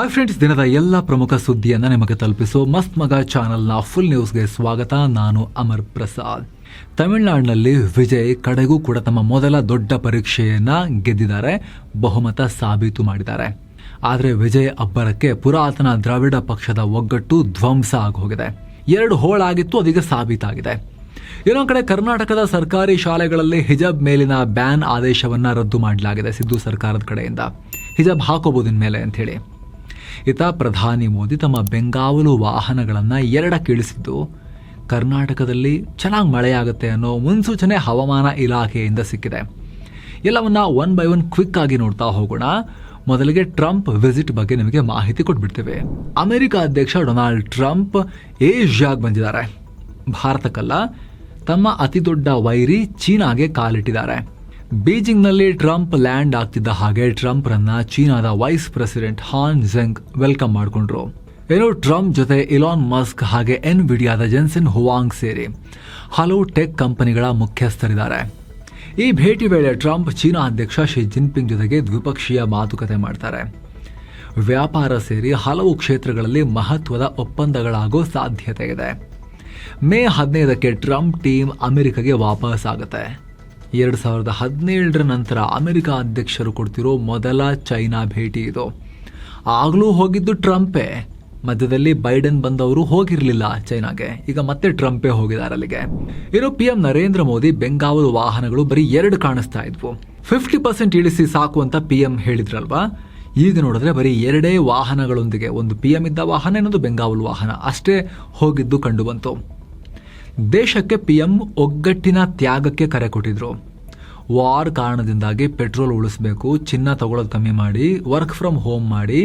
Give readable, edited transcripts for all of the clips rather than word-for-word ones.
Hi friends, ದಿನದ ಎಲ್ಲ ಪ್ರಮುಖ ಸುದ್ದಿಯನ್ನು ನಿಮಗೆ ತಲುಪಿಸೋ ಮಸ್ತ್ ಮಗ ಚಾನಲ್ನ ಫುಲ್ ನ್ಯೂಸ್ಗೆ ಸ್ವಾಗತ. ನಾನು ಅಮರ್ ಪ್ರಸಾದ್. ತಮಿಳುನಾಡಿನಲ್ಲಿ ವಿಜಯ್ ಕಡೆಗೂ ಕೂಡ ತಮ್ಮ ಮೊದಲ ದೊಡ್ಡ ಪರೀಕ್ಷೆಯನ್ನ ಗೆದ್ದಿದ್ದಾರೆ, ಬಹುಮತ ಸಾಬೀತು ಮಾಡಿದ್ದಾರೆ. ಆದರೆ ವಿಜಯ್ ಅಬ್ಬರಕ್ಕೆ ಪುರಾತನ ದ್ರಾವಿಡ ಪಕ್ಷದ ಒಗ್ಗಟ್ಟು ಧ್ವಂಸ ಆಗೋಗಿದೆ. 2 ಹೋಳಾಗಿತ್ತು, ಅದೀಗ ಸಾಬೀತಾಗಿದೆ. ಇನ್ನೊಂದು ಕಡೆ ಕರ್ನಾಟಕದ ಸರ್ಕಾರಿ ಶಾಲೆಗಳಲ್ಲಿ ಹಿಜಾಬ್ ಮೇಲಿನ ಬ್ಯಾನ್ ಆದೇಶವನ್ನ ರದ್ದು ಮಾಡಲಾಗಿದೆ ಸಿದ್ದು ಸರ್ಕಾರದ ಕಡೆಯಿಂದ. ಹಿಜಾಬ್ ಹಾಕೋಬಹುದು ಇನ್ಮೇಲೆ ಅಂತ ಹೇಳಿ. ಇತ್ತ ಪ್ರಧಾನಿ ಮೋದಿ ತಮ್ಮ ಬೆಂಗಾವಲು ವಾಹನಗಳನ್ನು 2ಕ್ಕೆ ಇಳಿಸಿದ್ದು ಕರ್ನಾಟಕದಲ್ಲಿ ಚೆನ್ನಾಗಿ ಮಳೆಯಾಗುತ್ತೆ ಅನ್ನೋ ಮುನ್ಸೂಚನೆ ಹವಾಮಾನ ಇಲಾಖೆಯಿಂದ ಸಿಕ್ಕಿದೆ. ಎಲ್ಲವನ್ನ ಒನ್ ಬೈ ಒನ್ ಕ್ವಿಕ್ ಆಗಿ ನೋಡ್ತಾ ಹೋಗೋಣ. ಮೊದಲಿಗೆ ಟ್ರಂಪ್ ವಿಸಿಟ್ ಬಗ್ಗೆ ನಿಮಗೆ ಮಾಹಿತಿ ಕೊಟ್ಬಿಡ್ತೇವೆ. ಅಮೆರಿಕ ಅಧ್ಯಕ್ಷ ಡೊನಾಲ್ಡ್ ಟ್ರಂಪ್ ಏಷ್ಯಾಗೆ ಬಂದಿದ್ದಾರೆ, ಭಾರತಕ್ಕಲ್ಲ. ತಮ್ಮ ಅತಿ ದೊಡ್ಡ ವೈರಿ ಚೀನಾಗೆ ಕಾಲಿಟ್ಟಿದ್ದಾರೆ. ಬೀಜಿಂಗ್ನಲ್ಲಿ ಟ್ರಂಪ್ ಲ್ಯಾಂಡ್ ಆಗ್ತಿದ್ದ ಹಾಗೆ ಟ್ರಂಪ್ರನ್ನ ಚೀನಾದ ವೈಸ್ ಪ್ರೆಸಿಡೆಂಟ್ ಹಾನ್ ಝೆಂಗ್ ವೆಲ್ಕಮ್ ಮಾಡಿಕೊಂಡ್ರು. ಟ್ರಂಪ್ ಜೊತೆ ಇಲಾನ್ ಮಸ್ಕ್ ಹಾಗೆ ಎನ್ವಿಡಿಯಾದ ಜೆನ್ಸನ್ ಹುವಾಂಗ್ ಸೇರಿ ಹಲವು ಟೆಕ್ ಕಂಪನಿಗಳ ಮುಖ್ಯಸ್ಥರಿದ್ದಾರೆ. ಈ ಭೇಟಿ ವೇಳೆ ಟ್ರಂಪ್ ಚೀನಾ ಅಧ್ಯಕ್ಷ ಶಿ ಜಿನ್ಪಿಂಗ್ ಜೊತೆಗೆ ದ್ವಿಪಕ್ಷೀಯ ಮಾತುಕತೆ ಮಾಡ್ತಾರೆ. ವ್ಯಾಪಾರ ಸೇರಿ ಹಲವು ಕ್ಷೇತ್ರಗಳಲ್ಲಿ ಮಹತ್ವದ ಒಪ್ಪಂದಗಳಾಗೋ ಸಾಧ್ಯತೆ ಇದೆ. ಮೇ 15ಕ್ಕೆ ಟ್ರಂಪ್ ಟೀಮ್ ಅಮೆರಿಕಗೆ ವಾಪಸ್ ಆಗುತ್ತೆ. 2017 ನಂತರ ಅಮೆರಿಕ ಅಧ್ಯಕ್ಷರು ಕೊಡ್ತಿರೋ ಮೊದಲ ಚೈನಾ ಭೇಟಿ ಇದು. ಆಗಲೂ ಹೋಗಿದ್ದು ಟ್ರಂಪೇ. ಮಧ್ಯದಲ್ಲಿ ಬೈಡೆನ್ ಬಂದವರು ಹೋಗಿರಲಿಲ್ಲ ಚೈನಾಗೆ. ಈಗ ಮತ್ತೆ ಟ್ರಂಪೇ ಹೋಗಿದ್ದಾರೆ ಅಲ್ಲಿಗೆ. PM ನರೇಂದ್ರ ಮೋದಿ ಬೆಂಗಾವಲು ವಾಹನಗಳು ಬರೀ 2 ಕಾಣಿಸ್ತಾ ಇದ್ವು. 50% ಇಳಿಸಿ ಸಾಕು ಅಂತ PM ಹೇಳಿದ್ರಲ್ವಾ. ಈಗ ನೋಡಿದ್ರೆ ಬರೀ 2 ವಾಹನಗಳೊಂದಿಗೆ, ಒಂದು PM ಇದ್ದ ವಾಹನ, ಇನ್ನೊಂದು ಬೆಂಗಾವಲು ವಾಹನ ಅಷ್ಟೇ ಹೋಗಿದ್ದು ಕಂಡು ಬಂತು. ದೇಶಕ್ಕೆ PM ಒಗ್ಗಟ್ಟಿನ ತ್ಯಾಗಕ್ಕೆ ಕರೆ ಕೊಟ್ಟಿದ್ರು. ವಾರ್ ಕಾರಣದಿಂದಾಗಿ ಪೆಟ್ರೋಲ್ ಉಳಿಸಬೇಕು, ಚಿನ್ನ ತಗೊಳ್ಳೋದು ಕಮ್ಮಿ ಮಾಡಿ, ವರ್ಕ್ ಫ್ರಮ್ ಹೋಮ್ ಮಾಡಿ,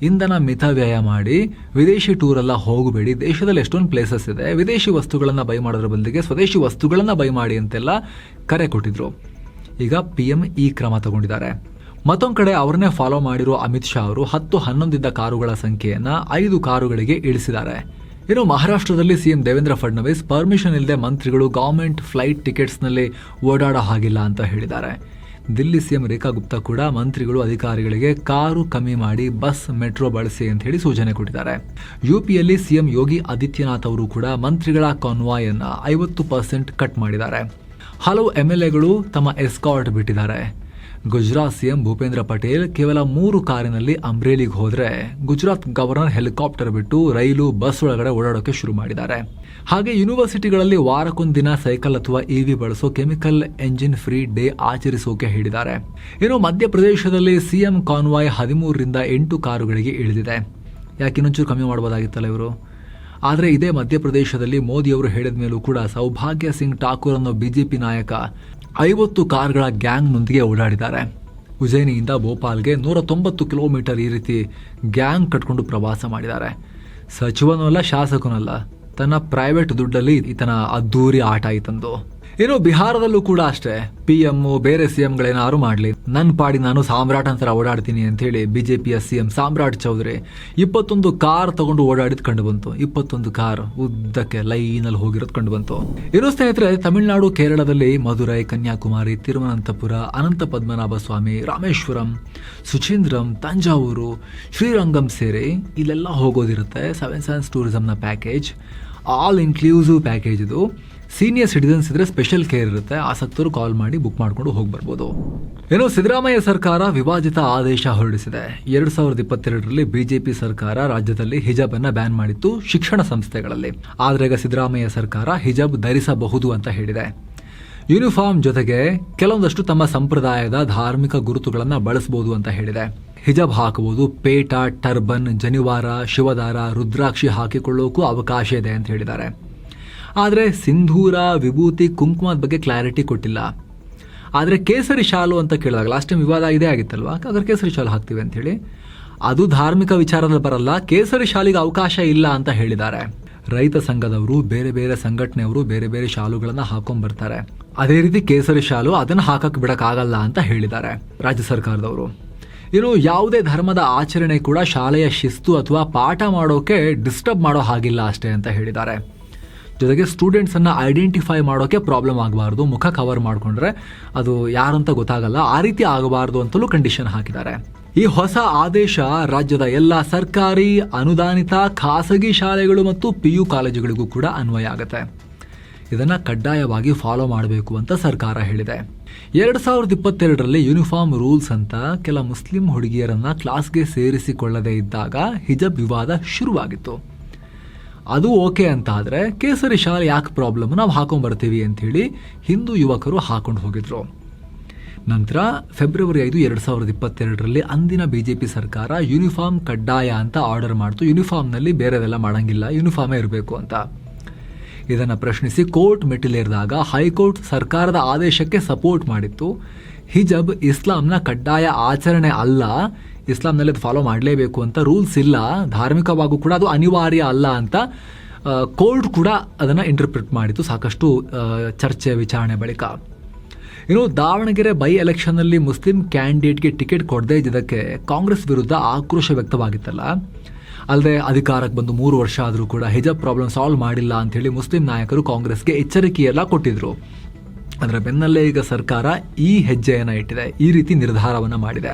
ಇಂಧನ ಮಿತವ್ಯಯ ಮಾಡಿ, ವಿದೇಶಿ ಟೂರೆಲ್ಲ ಹೋಗಬೇಡಿ, ದೇಶದಲ್ಲಿ ಎಷ್ಟೊಂದು ಪ್ಲೇಸಸ್ ಇದೆ, ವಿದೇಶಿ ವಸ್ತುಗಳನ್ನು ಬೈ ಮಾಡೋದ್ರ ಬದಲಿಗೆ ಸ್ವದೇಶಿ ವಸ್ತುಗಳನ್ನು ಬೈ ಮಾಡಿ ಅಂತೆಲ್ಲ ಕರೆ ಕೊಟ್ಟಿದ್ರು. ಈಗ PM ಈ ಕ್ರಮ ತಗೊಂಡಿದ್ದಾರೆ. ಮತ್ತೊಂದು ಕಡೆ ಅವರನ್ನೇ ಫಾಲೋ ಮಾಡಿರೋ ಅಮಿತ್ ಶಾ ಅವರು 10-11 ಇದ್ದ ಕಾರುಗಳ ಸಂಖ್ಯೆಯನ್ನ 5 ಕಾರುಗಳಿಗೆ ಇಳಿಸಿದ್ದಾರೆ. ಮಹಾರಾಷ್ಟ್ರದಲ್ಲಿ CM ದೇವೇಂದ್ರ ಫಡ್ನವೀಸ್ ಪರ್ಮಿಷನ್ ಇಲ್ಲದೆ ಮಂತ್ರಿಗಳು ಗವರ್ಮೆಂಟ್ ಫ್ಲೈಟ್ ಟಿಕೆಟ್ಸ್ನಲ್ಲಿ ಓಡಾಡೋ ಹಾಗಿಲ್ಲ ಅಂತ ಹೇಳಿದ್ದಾರೆ. ದಿಲ್ಲಿ CM ರೇಖಾ ಗುಪ್ತಾ ಕೂಡ ಮಂತ್ರಿಗಳು ಅಧಿಕಾರಿಗಳಿಗೆ ಕಾರು ಕಮ್ಮಿ ಮಾಡಿ ಬಸ್, ಮೆಟ್ರೋ ಬಳಸಿ ಅಂತ ಹೇಳಿ ಸೂಚನೆ ಕೊಟ್ಟಿದ್ದಾರೆ. UPಯಲ್ಲಿ CM ಯೋಗಿ ಆದಿತ್ಯನಾಥ್ ಅವರು ಕೂಡ ಮಂತ್ರಿಗಳ ಕಾನ್ವಾಯ್ ಅನ್ನ 50% ಕಟ್ ಮಾಡಿದ್ದಾರೆ. ಹಲವು MLAಗಳು ತಮ್ಮ ಎಸ್ಕಾರ್ಟ್ ಬಿಟ್ಟಿದ್ದಾರೆ. ಗುಜರಾತ್ CM ಭೂಪೇಂದ್ರ ಪಟೇಲ್ ಕೇವಲ 3 ಕಾರಿನಲ್ಲಿ ಅಮ್ರೇಲಿಗೆ ಹೋದ್ರೆ, ಗುಜರಾತ್ ಗವರ್ನರ್ ಹೆಲಿಕಾಪ್ಟರ್ ಬಿಟ್ಟು ರೈಲು, ಬಸ್ ಒಳಗಡೆ ಓಡಾಡೋಕೆ ಶುರು ಮಾಡಿದ್ದಾರೆ. ಹಾಗೆ ಯೂನಿವರ್ಸಿಟಿಗಳಲ್ಲಿ ವಾರಕ್ಕೊಂದು ದಿನ ಸೈಕಲ್ ಅಥವಾ EV ಬಳಸೋ ಕೆಮಿಕಲ್ ಎಂಜಿನ್ ಫ್ರೀ ಡೇ ಆಚರಿಸೋಕೆ ಹೇಳಿದ್ದಾರೆ. ಮಧ್ಯಪ್ರದೇಶದಲ್ಲಿ CM ಕಾನ್ವಾಯ್ 13ರಿಂದ 8 ಕಾರುಗಳಿಗೆ ಇಳಿದಿದೆ. ಯಾಕೆ ಇನ್ನೊಂಚೂರು ಕಮ್ಮಿ ಮಾಡಬಹುದಾಗಿತ್ತಲ್ಲ ಇವರು. ಆದರೆ ಇದೇ ಮಧ್ಯಪ್ರದೇಶದಲ್ಲಿ ಮೋದಿಯವರು ಹೇಳಿದ ಮೇಲೂ ಕೂಡ ಸೌಭಾಗ್ಯ ಸಿಂಗ್ ಠಾಕೂರ್ ಅನ್ನೋ BJP ನಾಯಕ 50 ಕಾರ್ಗಳ ಗ್ಯಾಂಗ್ನೊಂದಿಗೆ ಓಡಾಡಿದ್ದಾರೆ. ಉಜ್ಜಯಿನಿಯಿಂದ ಭೋಪಾಲ್ಗೆ 190 ಕಿಲೋಮೀಟರ್ ಈ ರೀತಿ ಗ್ಯಾಂಗ್ ಕಟ್ಕೊಂಡು ಪ್ರವಾಸ ಮಾಡಿದ್ದಾರೆ. ಸಚಿವನೂ ಅಲ್ಲ, ಶಾಸಕನೂ ಅಲ್ಲ, ತನ್ನ ಪ್ರೈವೇಟ್ ದುಡ್ಡಲ್ಲಿ ಈತನ ಅದ್ದೂರಿ ಆಟ ಆಯ್ತಂದು. ಬಿಹಾರದಲ್ಲೂ ಕೂಡ ಅಷ್ಟೇ. PM ಬೇರೆ CMಗಳೇನಾದ್ರು ಮಾಡಲಿ, ನನ್ನ ಪಾಡಿ ನಾನು ಸಾಮ್ರಾಟ್ ಅಂತರ ಓಡಾಡ್ತೀನಿ ಅಂತ ಹೇಳಿ BJPಯ CM ಸಾಮ್ರಾಟ್ ಚೌಧರಿ 21 ಕಾರ್ ತಗೊಂಡು ಓಡಾಡಿದ್ ಕಂಡು ಬಂತು. 21 ಕಾರ್ ಉದ್ದಕ್ಕೆ ಲೈನಲ್ಲಿ ಹೋಗಿರೋದು ಕಂಡು ಬಂತು. ಸ್ನೇಹಿತರೆ, ತಮಿಳುನಾಡು, ಕೇರಳದಲ್ಲಿ ಮಧುರೈ, ಕನ್ಯಾಕುಮಾರಿ, ತಿರುವನಂತಪುರ, ಅನಂತ ಪದ್ಮನಾಭ ಸ್ವಾಮಿ, ರಾಮೇಶ್ವರಂ, ಸುಚೀಂದ್ರಂ, ತಂಜಾವೂರು, ಶ್ರೀರಂಗಂ ಸೇರಿ ಇಲ್ಲೆಲ್ಲ ಹೋಗೋದಿರುತ್ತೆ. 7 ಸನ್ಸ್ ಟೂರಿಸಂನ ಪ್ಯಾಕೇಜ್, ಆಲ್ ಇನ್ಕ್ಲೂಸಿವ್ ಪ್ಯಾಕೇಜ್ ಇದು. ಸೀನಿಯರ್ ಸಿಟಿಸನ್ಸ್ ಇದ್ರೆ ಸ್ಪೆಷಲ್ ಕೇರ್ ಇರುತ್ತೆ. ಆಸಕ್ತರು ಕಾಲ್ ಮಾಡಿ ಬುಕ್ ಮಾಡಿಕೊಂಡು ಹೋಗಿ ಬರ್ಬೋದು. ಸಿದ್ದರಾಮಯ್ಯ ಸರ್ಕಾರ ವಿವಾದಿತ ಆದೇಶ ಹೊರಡಿಸಿದೆ. 2022ರಲ್ಲಿ BJP ಸರ್ಕಾರ ರಾಜ್ಯದಲ್ಲಿ ಹಿಜಾಬ್ ಅನ್ನ ಬ್ಯಾನ್ ಮಾಡಿತ್ತು ಶಿಕ್ಷಣ ಸಂಸ್ಥೆಗಳಲ್ಲಿ. ಆದ್ರೆ ಈಗ ಸಿದ್ದರಾಮಯ್ಯ ಸರ್ಕಾರ ಹಿಜಾಬ್ ಧರಿಸಬಹುದು ಅಂತ ಹೇಳಿದೆ. ಯೂನಿಫಾರ್ಮ್ ಜೊತೆಗೆ ಕೆಲವೊಂದಷ್ಟು ತಮ್ಮ ಸಂಪ್ರದಾಯದ ಧಾರ್ಮಿಕ ಗುರುತುಗಳನ್ನ ಬಳಸಬಹುದು ಅಂತ ಹೇಳಿದೆ. ಹಿಜಾಬ್ ಹಾಕಬಹುದು, ಪೇಟ, ಟರ್ಬನ್, ಜನಿವಾರ, ಶಿವದಾರ, ರುದ್ರಾಕ್ಷಿ ಹಾಕಿಕೊಳ್ಳೋಕ್ಕೂ ಅವಕಾಶ ಇದೆ ಅಂತ ಹೇಳಿದ್ದಾರೆ. ಆದರೆ ಸಿಂಧೂರ, ವಿಭೂತಿ, ಕುಂಕುಮದ ಬಗ್ಗೆ ಕ್ಲಾರಿಟಿ ಕೊಟ್ಟಿಲ್ಲ. ಆದರೆ ಕೇಸರಿ ಶಾಲು ಅಂತ ಕೇಳಿದಾಗ ಲಾಸ್ಟ್ ಟೈಮ್ ವಿವಾದ ಇದೇ ಆಗಿತ್ತಲ್ವಾ, ಹಾಗಾದ್ರೆ ಕೇಸರಿ ಶಾಲು ಹಾಕ್ತೀವಿ ಅಂತ ಹೇಳಿ, ಅದು ಧಾರ್ಮಿಕ ವಿಚಾರದಲ್ಲಿ ಬರಲ್ಲ, ಕೇಸರಿ ಶಾಲಿಗೆ ಅವಕಾಶ ಇಲ್ಲ ಅಂತ ಹೇಳಿದ್ದಾರೆ. ರೈತ ಸಂಘದವರು, ಬೇರೆ ಬೇರೆ ಸಂಘಟನೆಯವರು ಬೇರೆ ಬೇರೆ ಶಾಲುಗಳನ್ನ ಹಾಕೊಂಡ್ ಬರ್ತಾರೆ. ಅದೇ ರೀತಿ ಕೇಸರಿ ಶಾಲು ಅದನ್ನ ಹಾಕಕ್ ಬಿಡಕ್ಕಾಗಲ್ಲ ಅಂತ ಹೇಳಿದ್ದಾರೆ ರಾಜ್ಯ ಸರ್ಕಾರದವರು. ಯಾವುದೇ ಧರ್ಮದ ಆಚರಣೆ ಕೂಡ ಶಾಲೆಯ ಶಿಸ್ತು ಅಥವಾ ಪಾಠ ಮಾಡೋಕೆ ಡಿಸ್ಟರ್ಬ್ ಮಾಡೋ ಹಾಗಿಲ್ಲ ಅಷ್ಟೇ ಅಂತ ಹೇಳಿದ್ದಾರೆ. ಜೊತೆಗೆ ಸ್ಟೂಡೆಂಟ್ಸ್ ಅನ್ನ ಐಡೆಂಟಿಫೈ ಮಾಡೋಕೆ ಪ್ರಾಬ್ಲಮ್ ಆಗಬಾರ್ದು, ಮುಖ ಕವರ್ ಮಾಡ್ಕೊಂಡ್ರೆ ಅದು ಯಾರಂತ ಗೊತ್ತಾಗಲ್ಲ, ಆ ರೀತಿ ಆಗಬಾರ್ದು ಅಂತಲೂ ಕಂಡೀಷನ್ ಹಾಕಿದ್ದಾರೆ. ಈ ಹೊಸ ಆದೇಶ ರಾಜ್ಯದ ಎಲ್ಲ ಸರ್ಕಾರಿ, ಅನುದಾನಿತ, ಖಾಸಗಿ ಶಾಲೆಗಳು ಮತ್ತು PU ಕಾಲೇಜುಗಳಿಗೂ ಕೂಡ ಅನ್ವಯ ಆಗುತ್ತೆ. ಇದನ್ನು ಕಡ್ಡಾಯವಾಗಿ ಫಾಲೋ ಮಾಡಬೇಕು ಅಂತ ಸರ್ಕಾರ ಹೇಳಿದೆ. 2022ರಲ್ಲಿ ಯೂನಿಫಾರ್ಮ್ ರೂಲ್ಸ್ ಅಂತ ಕೆಲ ಮುಸ್ಲಿಂ ಹುಡುಗಿಯರನ್ನ ಕ್ಲಾಸ್ಗೆ ಸೇರಿಸಿಕೊಳ್ಳದೇ ಇದ್ದಾಗ ಹಿಜಾಬ್ ವಿವಾದ ಶುರುವಾಗಿತ್ತು. ಅದು ಓಕೆ ಅಂತ ಆದರೆ ಕೇಸರಿ ಶಾಲೆ ಯಾಕೆ ಪ್ರಾಬ್ಲಮ್, ನಾವು ಹಾಕೊಂಡ್ಬರ್ತೀವಿ ಅಂಥೇಳಿ ಹಿಂದೂ ಯುವಕರು ಹಾಕೊಂಡು ಹೋಗಿದ್ರು. ನಂತರ ಫೆಬ್ರವರಿ 5, 2022ರಲ್ಲಿ ಅಂದಿನ BJP ಸರ್ಕಾರ ಯೂನಿಫಾರ್ಮ್ ಕಡ್ಡಾಯ ಅಂತ ಆರ್ಡರ್ ಮಾಡ್ತು. ಯೂನಿಫಾರ್ಮ್ನಲ್ಲಿ ಬೇರೆದೆಲ್ಲ ಮಾಡಂಗಿಲ್ಲ, ಯೂನಿಫಾರ್ಮೇ ಇರಬೇಕು ಅಂತ. ಇದನ್ನು ಪ್ರಶ್ನಿಸಿ ಕೋರ್ಟ್ ಮೆಟ್ಟಿಲೇರಿದಾಗ ಹೈಕೋರ್ಟ್ ಸರ್ಕಾರದ ಆದೇಶಕ್ಕೆ ಸಪೋರ್ಟ್ ಮಾಡಿತ್ತು. ಹಿಜಾಬ್ ಇಸ್ಲಾಂನ ಕಡ್ಡಾಯ ಆಚರಣೆ ಅಲ್ಲ, ಇಸ್ಲಾಂನಲ್ಲಿ ಅದು ಫಾಲೋ ಮಾಡಲೇಬೇಕು ಅಂತ ರೂಲ್ಸ್ ಇಲ್ಲ, ಧಾರ್ಮಿಕವಾಗೂ ಕೂಡ ಅದು ಅನಿವಾರ್ಯ ಅಲ್ಲ ಅಂತ ಕೋರ್ಟ್ ಕೂಡ ಅದನ್ನು ಇಂಟರ್ಪ್ರಿಟ್ ಮಾಡಿತ್ತು ಸಾಕಷ್ಟು ಚರ್ಚೆ ವಿಚಾರಣೆ ಬಳಿಕ. ಇನ್ನು ದಾವಣಗೆರೆ ಬೈ ಎಲೆಕ್ಷನ್ನಲ್ಲಿ ಮುಸ್ಲಿಂ ಕ್ಯಾಂಡಿಡೇಟ್ಗೆ ಟಿಕೆಟ್ ಕೊಡದೇ ಇದ್ದಕ್ಕೆ ಕಾಂಗ್ರೆಸ್ ವಿರುದ್ಧ ಆಕ್ರೋಶ ವ್ಯಕ್ತವಾಗಿತ್ತಲ್ಲ. ಅಲ್ಲದೆ ಅಧಿಕಾರಕ್ಕೆ ಬಂದು 3 ವರ್ಷ ಆದರೂ ಕೂಡ ಹಿಜಾಬ್ ಪ್ರಾಬ್ಲಮ್ ಸಾಲ್ವ್ ಮಾಡಿಲ್ಲ ಅಂಥೇಳಿ ಮುಸ್ಲಿಂ ನಾಯಕರು ಕಾಂಗ್ರೆಸ್ಗೆ ಎಚ್ಚರಿಕೆಯೆಲ್ಲ ಕೊಟ್ಟಿದ್ರು. ಅದರ ಬೆನ್ನಲ್ಲೇ ಈಗ ಸರ್ಕಾರ ಈ ಹೆಜ್ಜೆಯನ್ನು ಇಟ್ಟಿದೆ, ಈ ರೀತಿ ನಿರ್ಧಾರವನ್ನು ಮಾಡಿದೆ.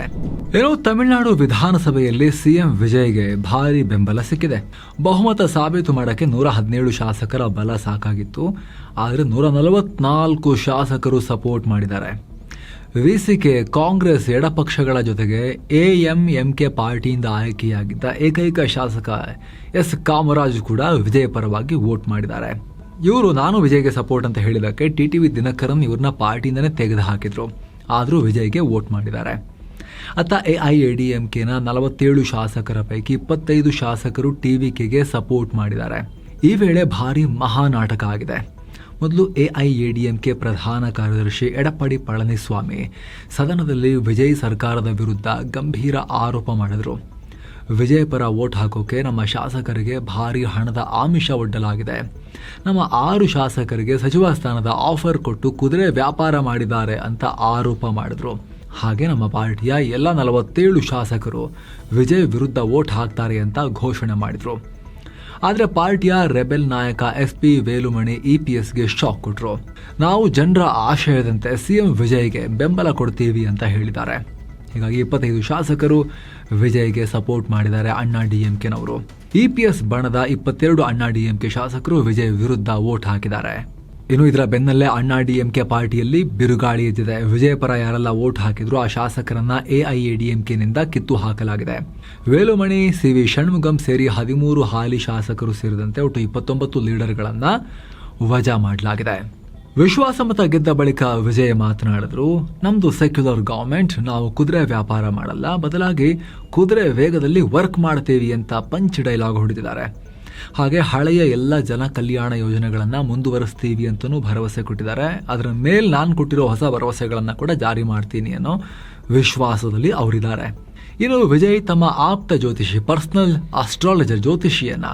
ಏನೋ ತಮಿಳುನಾಡು ವಿಧಾನಸಭೆಯಲ್ಲಿ CM ವಿಜಯ್ಗೆ ಭಾರಿ ಬೆಂಬಲ ಸಿಕ್ಕಿದೆ. ಬಹುಮತ ಸಾಬೀತು ಮಾಡೋಕ್ಕೆ 117 ಶಾಸಕರ ಬಲ ಸಾಕಾಗಿತ್ತು. ಆದರೆ 144 ಶಾಸಕರು ಸಪೋರ್ಟ್ ಮಾಡಿದ್ದಾರೆ. VCK ಕಾಂಗ್ರೆಸ್ ಎಡಪಕ್ಷಗಳ ಜೊತೆಗೆ AMMK ಪಾರ್ಟಿಯಿಂದ ಆಯ್ಕೆಯಾಗಿದ್ದ ಏಕೈಕ ಶಾಸಕ S ಕಾಮರಾಜ್ ಕೂಡ ವಿಜಯ ಪರವಾಗಿ ವೋಟ್ ಮಾಡಿದ್ದಾರೆ. ಇವರು ನಾನು ವಿಜಯ್ಗೆ ಸಪೋರ್ಟ್ ಅಂತ ಹೇಳಿದಕ್ಕೆ TTV ದಿನಕರನ್ ಇವ್ರನ್ನ ಪಾರ್ಟಿಯಿಂದನೇ ತೆಗೆದು ಹಾಕಿದ್ರು. ಆದರೂ ವಿಜಯ್ಗೆ ವೋಟ್ ಮಾಡಿದ್ದಾರೆ. ಅತ್ತ AIADMKನ 47 ಶಾಸಕರ ಪೈಕಿ 25 ಶಾಸಕರು TVKಗೆ ಸಪೋರ್ಟ್ ಮಾಡಿದ್ದಾರೆ. ಈ ವೇಳೆ ಭಾರಿ ಮಹಾನಾಟಕ ಆಗಿದೆ. ಮೊದಲು AIADMK ಪ್ರಧಾನ ಕಾರ್ಯದರ್ಶಿ ಎಡಪ್ಪಾಡಿ ಪಳನಿಸ್ವಾಮಿ ಸದನದಲ್ಲಿ ವಿಜಯ್ ಸರ್ಕಾರದ ವಿರುದ್ಧ ಗಂಭೀರ ಆರೋಪ ಮಾಡಿದರು. ವಿಜಯ್ ಪರ ವೋಟ್ ಹಾಕೋಕೆ ನಮ್ಮ ಶಾಸಕರಿಗೆ ಭಾರಿ ಹಣದ ಆಮಿಷ ಒಡ್ಡಲಾಗಿದೆ, ನಮ್ಮ 6 ಶಾಸಕರಿಗೆ ಸಚಿವ ಸ್ಥಾನದ ಆಫರ್ ಕೊಟ್ಟು ಕುದುರೆ ವ್ಯಾಪಾರ ಮಾಡಿದ್ದಾರೆ ಅಂತ ಆರೋಪ ಮಾಡಿದ್ರು. ಹಾಗೆ ನಮ್ಮ ಪಾರ್ಟಿಯ ಎಲ್ಲ 47 ಶಾಸಕರು ವಿಜಯ್ ವಿರುದ್ಧ ವೋಟ್ ಹಾಕ್ತಾರೆ ಅಂತ ಘೋಷಣೆ ಮಾಡಿದ್ರು. ಆದರೆ ಪಾರ್ಟಿಯ ರೆಬೆಲ್ ನಾಯಕ SP ವೇಲುಮಣಿ EPSಗೆ ಶಾಕ್ ಕೊಟ್ಟರು. ನಾವು ಜನರ ಆಶಯದಂತೆ CM ವಿಜಯ್ಗೆ ಬೆಂಬಲ ಕೊಡ್ತೀವಿ ಅಂತ ಹೇಳಿದ್ದಾರೆ. ಹೀಗಾಗಿ 25 ಶಾಸಕರು ವಿಜಯ್ಗೆ ಸಪೋರ್ಟ್ ಮಾಡಿದ್ದಾರೆ ಅಣ್ಣಾ DMKನವರು. EPS ಬಣದ 22 ಅಣ್ಣಾ DMK ಶಾಸಕರು ವಿಜಯ್ ವಿರುದ್ಧ ವೋಟ್ ಹಾಕಿದ್ದಾರೆ. ಇನ್ನು ಇದರ ಬೆನ್ನಲ್ಲೇ ಅಣ್ಣಾ DMK ಪಾರ್ಟಿಯಲ್ಲಿ ಬಿರುಗಾಳಿ ಎದ್ದಿದೆ. ವಿಜಯ್ ಪರ ಯಾರೆಲ್ಲ ವೋಟ್ ಹಾಕಿದ್ರು ಆ ಶಾಸಕರನ್ನ AIADMKನಿಂದ ಕಿತ್ತು ಹಾಕಲಾಗಿದೆ. ವೇಲುಮಣಿ, CV ಷಣ್ಮುಗಂ ಸೇರಿ 13 ಹಾಲಿ ಶಾಸಕರು ಸೇರಿದಂತೆ ಒಟ್ಟು 29 ಲೀಡರ್ಗಳನ್ನ ವಜಾ ಮಾಡಲಾಗಿದೆ. ವಿಶ್ವಾಸಮತ ಗೆದ್ದ ಬಳಿಕ ವಿಜಯ್ ಮಾತನಾಡಿದ್ರು, ನಮ್ದು ಸೆಕ್ಯುಲರ್ ಗವರ್ಮೆಂಟ್, ನಾವು ಕುದುರೆ ವ್ಯಾಪಾರ ಮಾಡಲ್ಲ, ಬದಲಾಗಿ ಕುದುರೆ ವೇಗದಲ್ಲಿ ವರ್ಕ್ ಮಾಡ್ತೇವಿ ಅಂತ ಪಂಚ್ ಡೈಲಾಗ್ ಹೊಡೆದಿದ್ದಾರೆ. ಹಾಗೆ ಹಳೆಯ ಎಲ್ಲ ಜನ ಕಲ್ಯಾಣ ಯೋಜನೆಗಳನ್ನು ಮುಂದುವರಿಸ್ತೀವಿ ಅಂತಲೂ ಭರವಸೆ ಕೊಟ್ಟಿದ್ದಾರೆ. ಅದರ ಮೇಲೆ ನಾನು ಕೊಟ್ಟಿರೋ ಹೊಸ ಭರವಸೆಗಳನ್ನು ಕೂಡ ಜಾರಿ ಮಾಡ್ತೀನಿ ಅನ್ನೋ ವಿಶ್ವಾಸದಲ್ಲಿ ಅವರಿದ್ದಾರೆ. ಇನ್ನು ವಿಜಯ್ ತಮ್ಮ ಆಪ್ತ ಜ್ಯೋತಿಷಿ, ಪರ್ಸನಲ್ ಅಸ್ಟ್ರಾಲಜರ್ ಜ್ಯೋತಿಷಿಯನ್ನ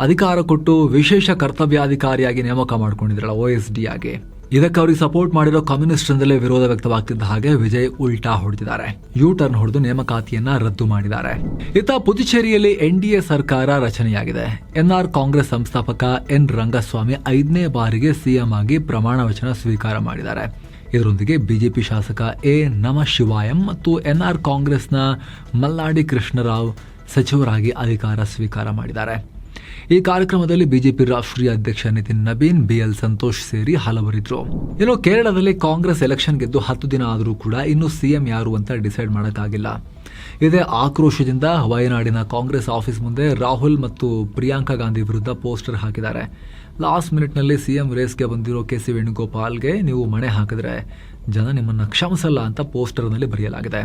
ಅಧಿಕಾರ ಕೊಟ್ಟು ವಿಶೇಷ ಕರ್ತವ್ಯಾಧಿಕಾರಿಯಾಗಿ ನೇಮಕ ಮಾಡ್ಕೊಂಡಿದ್ರಲ್ಲ OSD ಆಗಿ. ಇದಕ್ಕೆ ಅವ್ರಿಗೆ ಸಪೋರ್ಟ್ ಮಾಡಿರೋ ಕಮ್ಯುನಿಸ್ಟ್ರಿಂದಲೇ ವಿರೋಧ ವ್ಯಕ್ತವಾಗ್ತಿದ್ದ ಹಾಗೆ ವಿಜಯ್ ಉಲ್ಟಾ ಹೊಡೆದಿದ್ದಾರೆ. U-ಟರ್ನ್ ಹೊಡೆದು ನೇಮಕಾತಿಯನ್ನ ರದ್ದು ಮಾಡಿದ್ದಾರೆ. ಇತ್ತ ಪುದುಚೇರಿಯಲ್ಲಿ NDA ಸರ್ಕಾರ ರಚನೆಯಾಗಿದೆ. NR ಕಾಂಗ್ರೆಸ್ ಸಂಸ್ಥಾಪಕ N ರಂಗಸ್ವಾಮಿ 5ನೇ ಬಾರಿಗೆ CM ಆಗಿ ಪ್ರಮಾಣ ವಚನ ಸ್ವೀಕಾರ ಮಾಡಿದ್ದಾರೆ. ಇದರೊಂದಿಗೆ BJP ಶಾಸಕ A ನಮಶಿವಾಯಂ ಮತ್ತು NR ಕಾಂಗ್ರೆಸ್ನ ಮಲ್ಲಾಡಿ ಕೃಷ್ಣರಾವ್ ಸಚಿವರಾಗಿ ಅಧಿಕಾರ ಸ್ವೀಕಾರ ಮಾಡಿದ್ದಾರೆ. ಈ ಕಾರ್ಯಕ್ರಮದಲ್ಲಿ BJP ರಾಷ್ಟ್ರೀಯ ಅಧ್ಯಕ್ಷ ನಿತಿನ್ ನಬೀನ್, BL ಸಂತೋಷ್ ಸೇರಿ ಹಲವರಿದ್ರು. ಇನ್ನು ಕೇರಳದಲ್ಲಿ ಕಾಂಗ್ರೆಸ್ ಎಲೆಕ್ಷನ್ ಗೆದ್ದು 10 ದಿನ ಆದರೂ ಕೂಡ ಇನ್ನೂ CM ಯಾರು ಅಂತ ಡಿಸೈಡ್ ಮಾಡೋಕ್ಕಾಗಿಲ್ಲ. ಇದೇ ಆಕ್ರೋಶದಿಂದ ವಯನಾಡಿನ ಕಾಂಗ್ರೆಸ್ ಆಫೀಸ್ ಮುಂದೆ ರಾಹುಲ್ ಮತ್ತು ಪ್ರಿಯಾಂಕಾ ಗಾಂಧಿ ವಿರುದ್ಧ ಪೋಸ್ಟರ್ ಹಾಕಿದ್ದಾರೆ. ಲಾಸ್ಟ್ ಮಿನಿಟ್ನಲ್ಲಿ CM ರೇಸ್ಗೆ ಬಂದಿರೋ KC ವೇಣುಗೋಪಾಲ್ಗೆ ನೀವು ಮಣೆ ಹಾಕಿದ್ರೆ ಜನ ನಿಮ್ಮನ್ನು ಕ್ಷಮಿಸಲ್ಲ ಅಂತ ಪೋಸ್ಟರ್ನಲ್ಲಿ ಬರೆಯಲಾಗಿದೆ.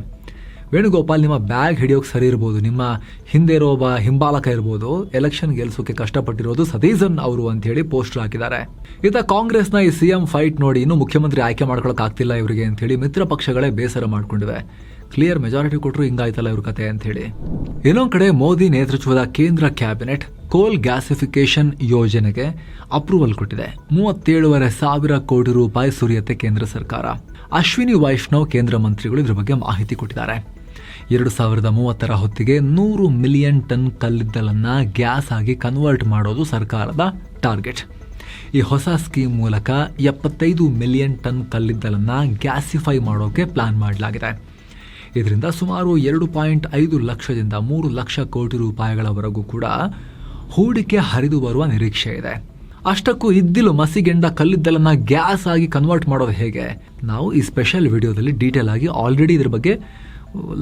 ವೇಣುಗೋಪಾಲ್ ನಿಮ್ಮ ಬ್ಯಾಗ್ ಹಿಡಿಯೋಕೆ ಸರಿ ಇರ್ಬೋದು, ನಿಮ್ಮ ಹಿಂದೆ ಇರೋ ಒಬ್ಬ ಹಿಂಬಾಲಕ ಇರ್ಬೋದು, ಎಲೆಕ್ಷನ್ ಗೆಲ್ಸೋಕೆ ಕಷ್ಟಪಟ್ಟಿರೋದು ಸತೀಸನ್ ಅವರು ಅಂತ ಹೇಳಿ ಪೋಸ್ಟರ್ ಹಾಕಿದ್ದಾರೆ. ಇತ್ತ ಕಾಂಗ್ರೆಸ್ನ ಈ CM ಫೈಟ್ ನೋಡಿ ಇನ್ನೂ ಮುಖ್ಯಮಂತ್ರಿ ಆಯ್ಕೆ ಮಾಡ್ಕೊಳಕ್ ಆಗ್ತಿಲ್ಲ ಇವರಿಗೆ ಅಂತ ಹೇಳಿ ಮಿತ್ರ ಪಕ್ಷಗಳೇ ಬೇಸರ ಮಾಡ್ಕೊಂಡಿವೆ. ಕ್ಲಿಯರ್ ಮೆಜಾರಿಟಿ ಕೊಟ್ಟರು ಹಿಂಗಾಯ್ತಲ್ಲ ಇವ್ರ ಕತೆ ಅಂತ ಹೇಳಿ. ಇನ್ನೊಂದು ಕಡೆ ಮೋದಿ ನೇತೃತ್ವದ ಕೇಂದ್ರ ಕ್ಯಾಬಿನೆಟ್ ಕೋಲ್ ಗ್ಯಾಸಿಫಿಕೇಶನ್ ಯೋಜನೆಗೆ ಅಪ್ರೂವಲ್ ಕೊಟ್ಟಿದೆ. 37,500 ಕೋಟಿ ರೂಪಾಯಿ ಸುರಿಯತ್ತೆ ಕೇಂದ್ರ ಸರ್ಕಾರ. ಅಶ್ವಿನಿ ವೈಷ್ಣವ್ ಕೇಂದ್ರ ಮಂತ್ರಿಗಳು ಇದ್ರ ಬಗ್ಗೆ ಮಾಹಿತಿ ಕೊಟ್ಟಿದ್ದಾರೆ. 2030 ಹೊತ್ತಿಗೆ 100 ಮಿಲಿಯನ್ ಟನ್ ಕಲ್ಲಿದ್ದಲನ್ನ ಗ್ಯಾಸ್ ಆಗಿ ಕನ್ವರ್ಟ್ ಮಾಡೋದು ಸರ್ಕಾರದ ಟಾರ್ಗೆಟ್. ಈ ಹೊಸ ಸ್ಕೀಮ್ ಮೂಲಕ 75 ಮಿಲಿಯನ್ ಟನ್ ಕಲ್ಲಿದ್ದಲನ್ನ ಗ್ಯಾಸಿಫೈ ಮಾಡೋಕೆ ಪ್ಲಾನ್ ಮಾಡಲಾಗಿದೆ. ಇದರಿಂದ ಸುಮಾರು 2.5 ಲಕ್ಷದಿಂದ 3 ಲಕ್ಷ ಕೋಟಿ ರೂಪಾಯಿಗಳವರೆಗೂ ಕೂಡ ಹೂಡಿಕೆ ಹರಿದು ಬರುವ ನಿರೀಕ್ಷೆ ಇದೆ. ಅಷ್ಟಕ್ಕೂ ಇದ್ದಿಲು ಮಸಿಗೆಂಡ ಕಲ್ಲಿದ್ದಲನ್ನ ಗ್ಯಾಸ್ ಆಗಿ ಕನ್ವರ್ಟ್ ಮಾಡೋದು ಹೇಗೆ, ನಾವು ಈ ಸ್ಪೆಷಲ್ ವಿಡಿಯೋದಲ್ಲಿ ಡೀಟೇಲ್ ಆಗಿ ಆಲ್ರೆಡಿ ಇದ್ರ ಬಗ್ಗೆ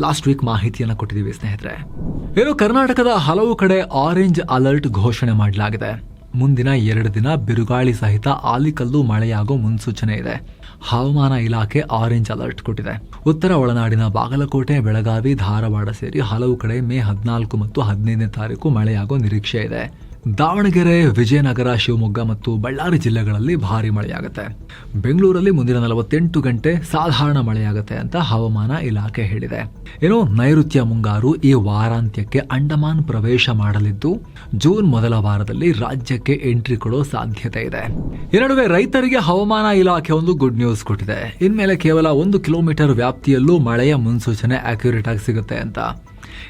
ಲಾಸ್ಟ್ ವೀಕ್ ಮಾಹಿತಿಯನ್ನು ಕೊಟ್ಟಿದ್ದೀವಿ ಸ್ನೇಹಿತರೆ. ಏನು ಕರ್ನಾಟಕದ ಹಲವು ಕಡೆ ಆರೆಂಜ್ ಅಲರ್ಟ್ ಘೋಷಣೆ ಮಾಡಲಾಗಿದೆ. ಮುಂದಿನ 2 ದಿನ ಬಿರುಗಾಳಿ ಸಹಿತ ಆಲಿಕಲ್ಲು ಮಳೆಯಾಗೋ ಮುನ್ಸೂಚನೆ ಇದೆ. ಹವಾಮಾನ ಇಲಾಖೆ ಆರೆಂಜ್ ಅಲರ್ಟ್ ಕೊಟ್ಟಿದೆ. ಉತ್ತರ ಒಳನಾಡಿನ ಬಾಗಲಕೋಟೆ, ಬೆಳಗಾವಿ, ಧಾರವಾಡ ಸೇರಿ ಹಲವು ಕಡೆ ಮೇ 14 ಮತ್ತು 15ನೇ ತಾರೀಕು ಮಳೆಯಾಗೋ ನಿರೀಕ್ಷೆ ಇದೆ. ದಾವಣಗೆರೆ, ವಿಜಯನಗರ, ಶಿವಮೊಗ್ಗ ಮತ್ತು ಬಳ್ಳಾರಿ ಜಿಲ್ಲೆಗಳಲ್ಲಿ ಭಾರಿ ಮಳೆಯಾಗುತ್ತೆ. ಬೆಂಗಳೂರಲ್ಲಿ ಮುಂದಿನ 48 ಗಂಟೆ ಸಾಧಾರಣ ಮಳೆಯಾಗುತ್ತೆ ಅಂತ ಹವಾಮಾನ ಇಲಾಖೆ ಹೇಳಿದೆ. ಏನೋ ನೈಋತ್ಯ ಮುಂಗಾರು ಈ ವಾರಾಂತ್ಯಕ್ಕೆ ಅಂಡಮಾನ್ ಪ್ರವೇಶ ಮಾಡಲಿದ್ದು ಜೂನ್ ಮೊದಲ ವಾರದಲ್ಲಿ ರಾಜ್ಯಕ್ಕೆ ಎಂಟ್ರಿ ಕೊಡೋ ಸಾಧ್ಯತೆ ಇದೆ. ಈ ನಡುವೆ ರೈತರಿಗೆ ಹವಾಮಾನ ಇಲಾಖೆ ಒಂದು ಗುಡ್ ನ್ಯೂಸ್ ಕೊಟ್ಟಿದೆ. ಇನ್ಮೇಲೆ ಕೇವಲ 1 ಕಿಲೋಮೀಟರ್ ವ್ಯಾಪ್ತಿಯಲ್ಲೂ ಮಳೆಯ ಮುನ್ಸೂಚನೆ ಅಕ್ಯುರೇಟ್ ಆಗಿ ಸಿಗುತ್ತೆ ಅಂತ.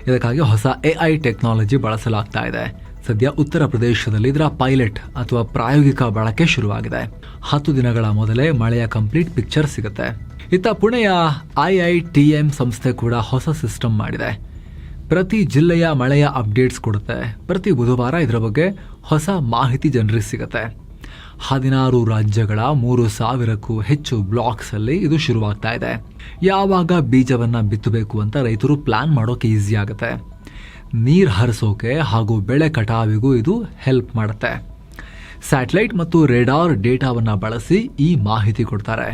ಇದಕ್ಕಾಗಿ ಹೊಸ AI ಟೆಕ್ನಾಲಜಿ ಬಳಸಲಾಗ್ತಾ ಇದೆ. ಸದ್ಯ ಉತ್ತರ ಪ್ರದೇಶದಲ್ಲಿ ಇದರ ಪೈಲಟ್ ಅಥವಾ ಪ್ರಾಯೋಗಿಕ ಬಳಕೆ ಶುರುವಾಗಿದೆ. 10 ದಿನಗಳ ಮೊದಲೇ ಮಳೆಯ ಕಂಪ್ಲೀಟ್ ಪಿಕ್ಚರ್ ಸಿಗುತ್ತೆ. ಇತ್ತ ಪುಣೆಯ IITM ಸಂಸ್ಥೆ ಕೂಡ ಹೊಸ ಸಿಸ್ಟಮ್ ಮಾಡಿದೆ. ಪ್ರತಿ ಜಿಲ್ಲೆಯ ಮಳೆಯ ಅಪ್ಡೇಟ್ಸ್ ಕೊಡುತ್ತೆ. ಪ್ರತಿ ಬುಧವಾರ ಇದರ ಬಗ್ಗೆ ಹೊಸ ಮಾಹಿತಿ ಜನರಿಗೆ ಸಿಗುತ್ತೆ. 16 ರಾಜ್ಯಗಳ 3,000ಕ್ಕೂ ಹೆಚ್ಚು ಬ್ಲಾಕ್ಸ್ ಅಲ್ಲಿ ಇದು ಶುರುವಾಗ್ತಾ ಇದೆ. ಯಾವಾಗ ಬೀಜವನ್ನ ಬಿತ್ತಬೇಕು ಅಂತ ರೈತರು ಪ್ಲಾನ್ ಮಾಡೋಕೆ ಈಸಿ ಆಗುತ್ತೆ. ನೀರು ಹರಿಸೋಕೆ ಹಾಗೂ ಬೆಳೆ ಕಟಾವಿಗೂ ಇದು ಹೆಲ್ಪ್ ಮಾಡುತ್ತೆ. ಸ್ಯಾಟಲೈಟ್ ಮತ್ತು ರೇಡಾರ್ ಡೇಟಾವನ್ನ ಬಳಸಿ ಈ ಮಾಹಿತಿ ಕೊಡ್ತಾರೆ.